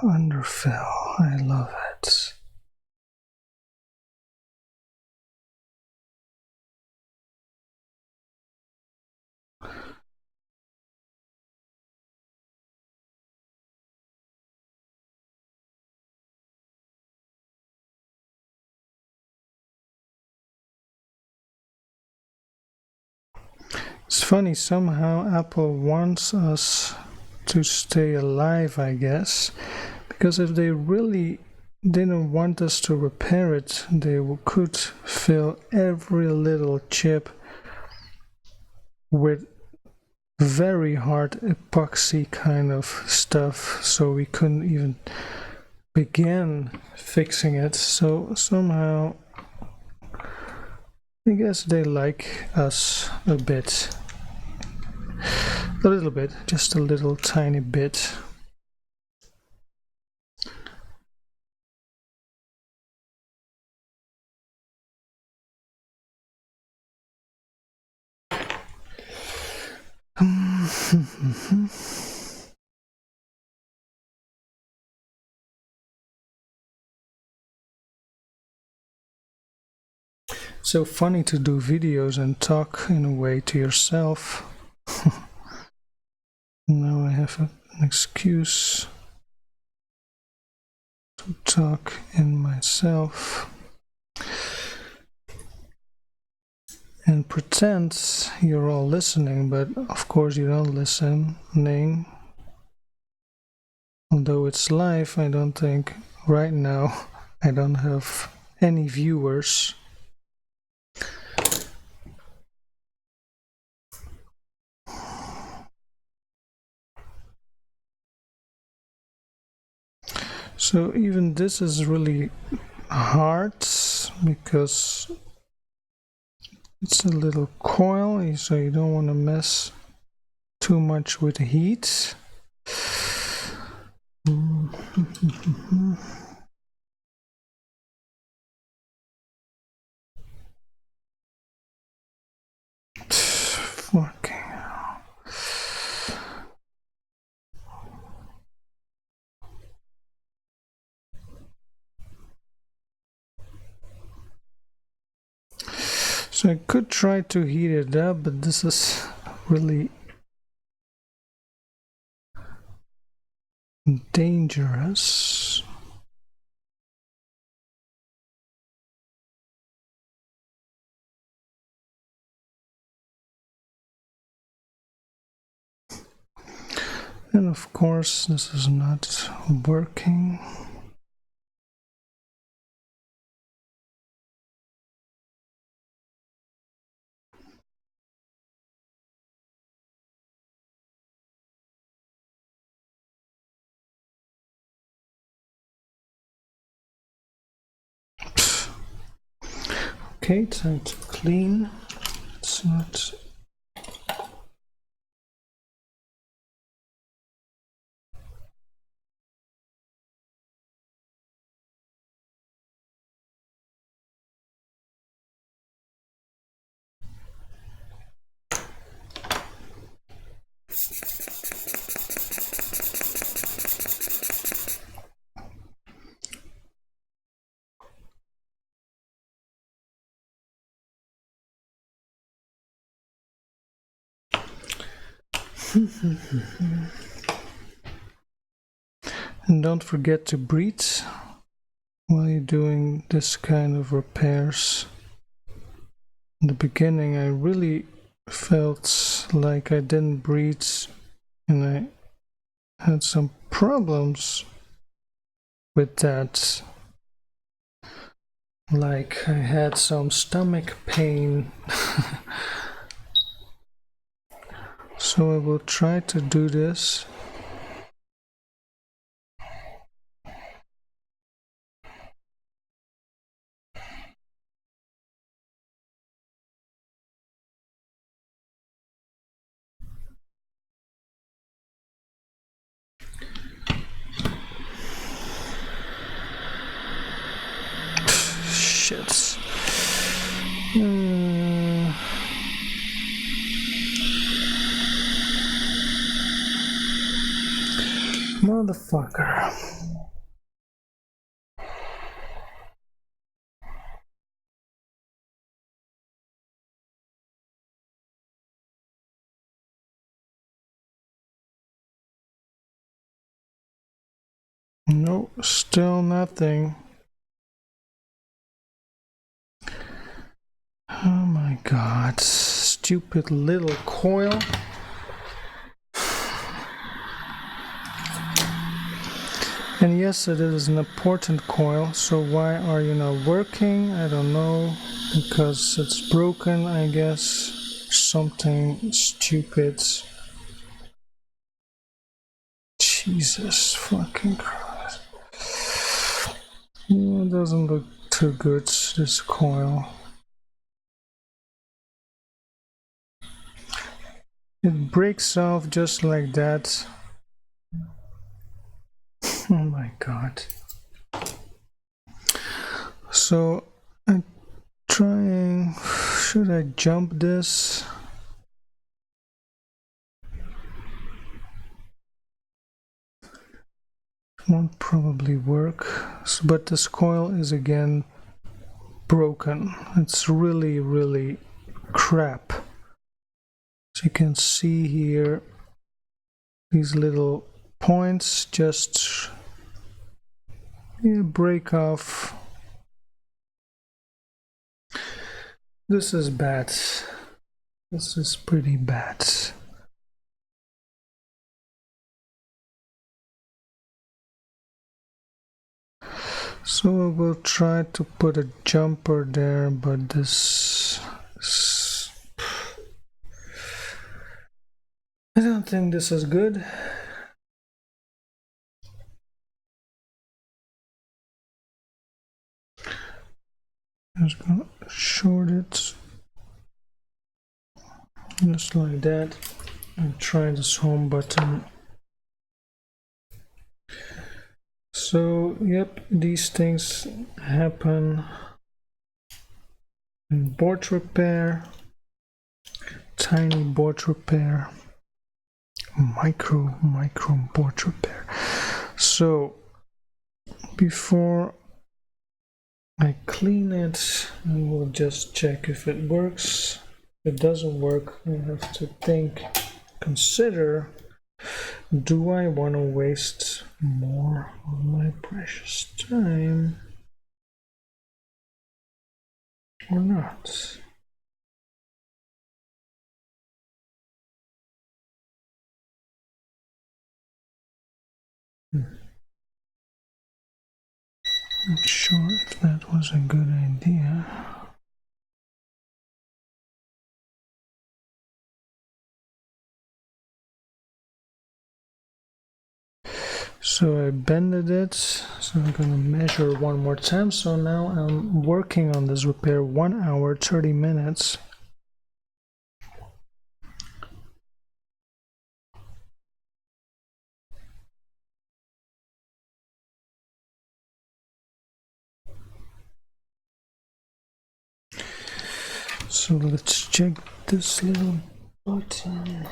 Underfill, I love it. It's funny, somehow Apple wants us to stay alive, I guess, because if they really didn't want us to repair it, they could fill every little chip with very hard epoxy kind of stuff, so we couldn't even begin fixing it. So somehow I guess they like us a bit. A little bit, just a little tiny bit. So funny to do videos and talk in a way to yourself. Now I have an excuse to talk in myself and pretend you're all listening, but of course you don't listen. Although it's live, I don't think right now I don't have any viewers. So even this is really hard because it's a little coil, so you don't want to mess too much with the heat. Fucking hell. So I could try to heat it up, but this is really dangerous. And of course, this is not working. Okay, time to clean. It's not. And don't forget to breathe while you're doing this kind of repairs. In the beginning, I really felt like I didn't breathe and I had some problems with that. Like I had some stomach pain. So I will try to do this. Shit. Motherfucker. No, still nothing. Oh my god, stupid little coil. And yes, it is an important coil, so why are you not working? I don't know, because it's broken, I guess. Something stupid. Jesus fucking Christ. It doesn't look too good, this coil. It breaks off just like that. Oh my god. So I'm trying, should I jump this? Won't probably work, but this coil is again broken. It's really crap. As you can see here, these little points just break off. This is bad. This is pretty bad. So I will try to put a jumper there, but this I don't think this is good. I'm just gonna short it just like that and try this home button. So yep, these things happen in board repair, tiny board repair, micro board repair. So before I clean it, I will just check if it works. If it doesn't work, I have to consider, do I want to waste more of my precious time or not? Not sure if that was a good idea. So I bended it, so I'm gonna measure one more time. So now I'm working on this repair 1 hour 30 minutes. So let's check this little button.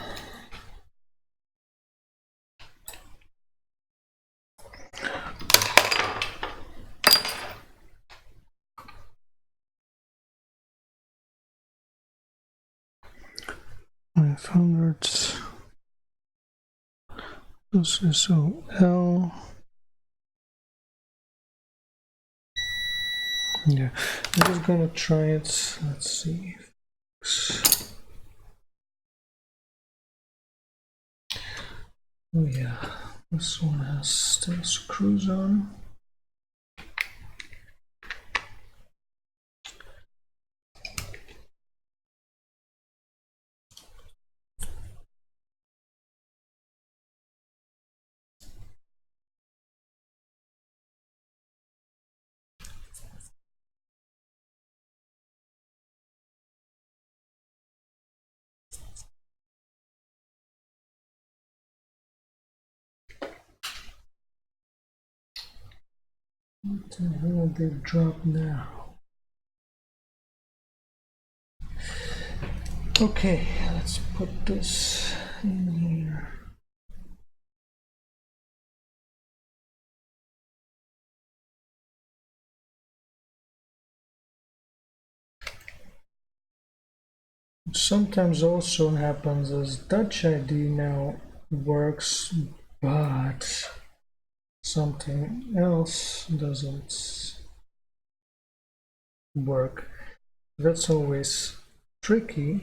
$500. This is OL. Yeah, I'm just gonna try it. Let's see. Oh yeah, this one has still screws on. What the hell did they drop now? Okay, let's put this in here. Sometimes also happens as Touch ID now works, but something else doesn't work. That's always tricky.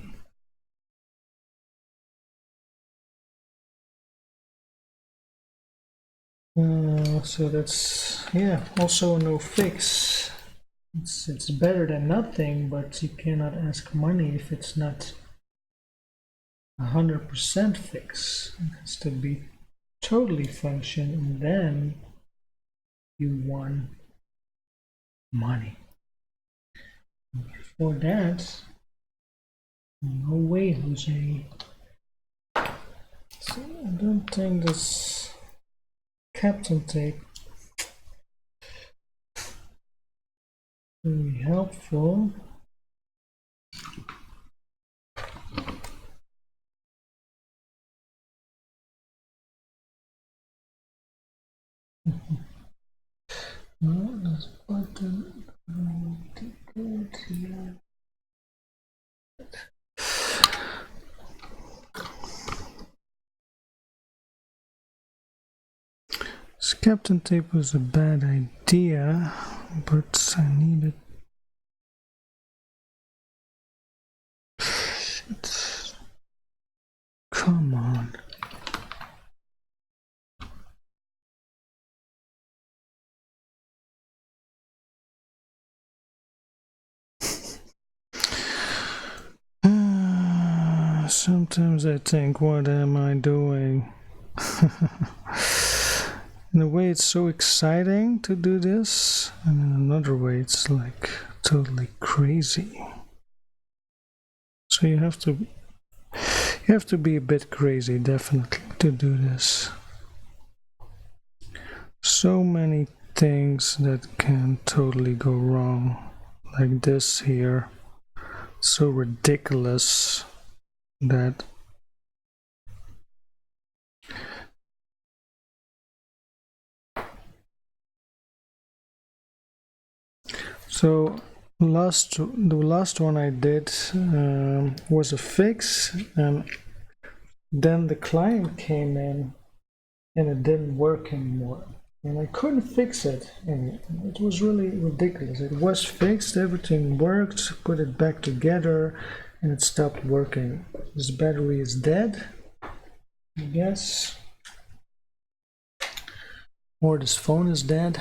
So that's, yeah, also no fix. It's better than nothing, but you cannot ask money if it's not 100% fix. It has to be totally function, and then you want money. For that, no way, Jose. So I don't think this Captain tape very helpful. No, this button good here. This Captain tape was a bad idea, but I needed. Shit. Come on. Sometimes I think, what am I doing? In a way, it's so exciting to do this, and in another way, it's like totally crazy. So you have to be a bit crazy, definitely, to do this. So many things that can totally go wrong, like this here. So ridiculous that so the last one I did was a fix, and then the client came in and it didn't work anymore, and I couldn't fix it, and it was really ridiculous. It was fixed, everything worked, put it back together, and it stopped working. This battery is dead, I guess, or this phone is dead,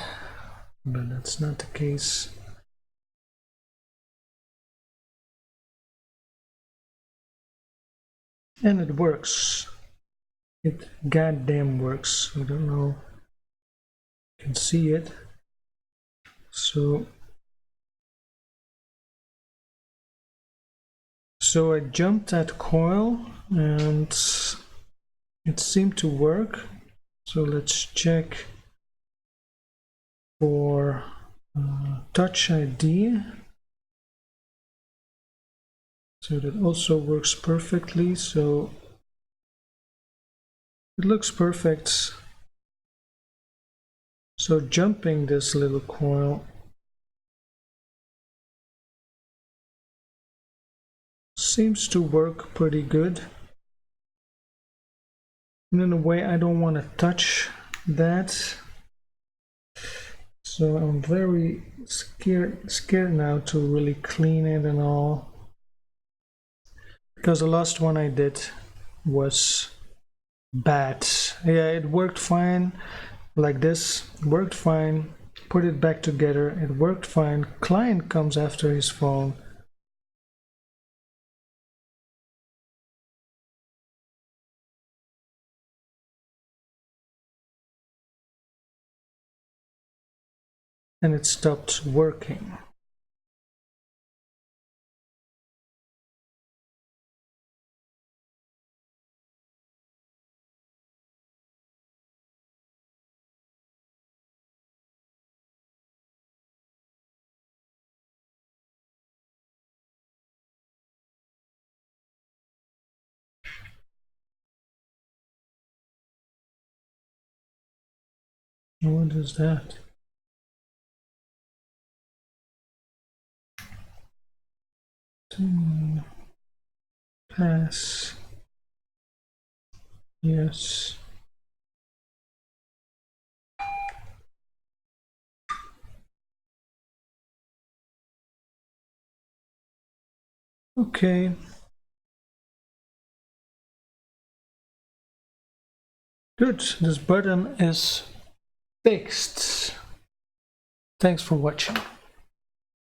but that's not the case. And it works. It goddamn works. I don't know. You can see it. So I jumped that coil and it seemed to work. So let's check for Touch ID. So that also works perfectly. So it looks perfect. So jumping this little coil seems to work pretty good. And in a way, I don't want to touch that. So I'm very scared now to really clean it and all. Because the last one I did was bad. Yeah, it worked fine. Like this, worked fine. Put it back together, it worked fine. Client comes after his phone. And it stopped working. What is that? Pass. Yes. Okay. Good, this button is fixed. Thanks for watching.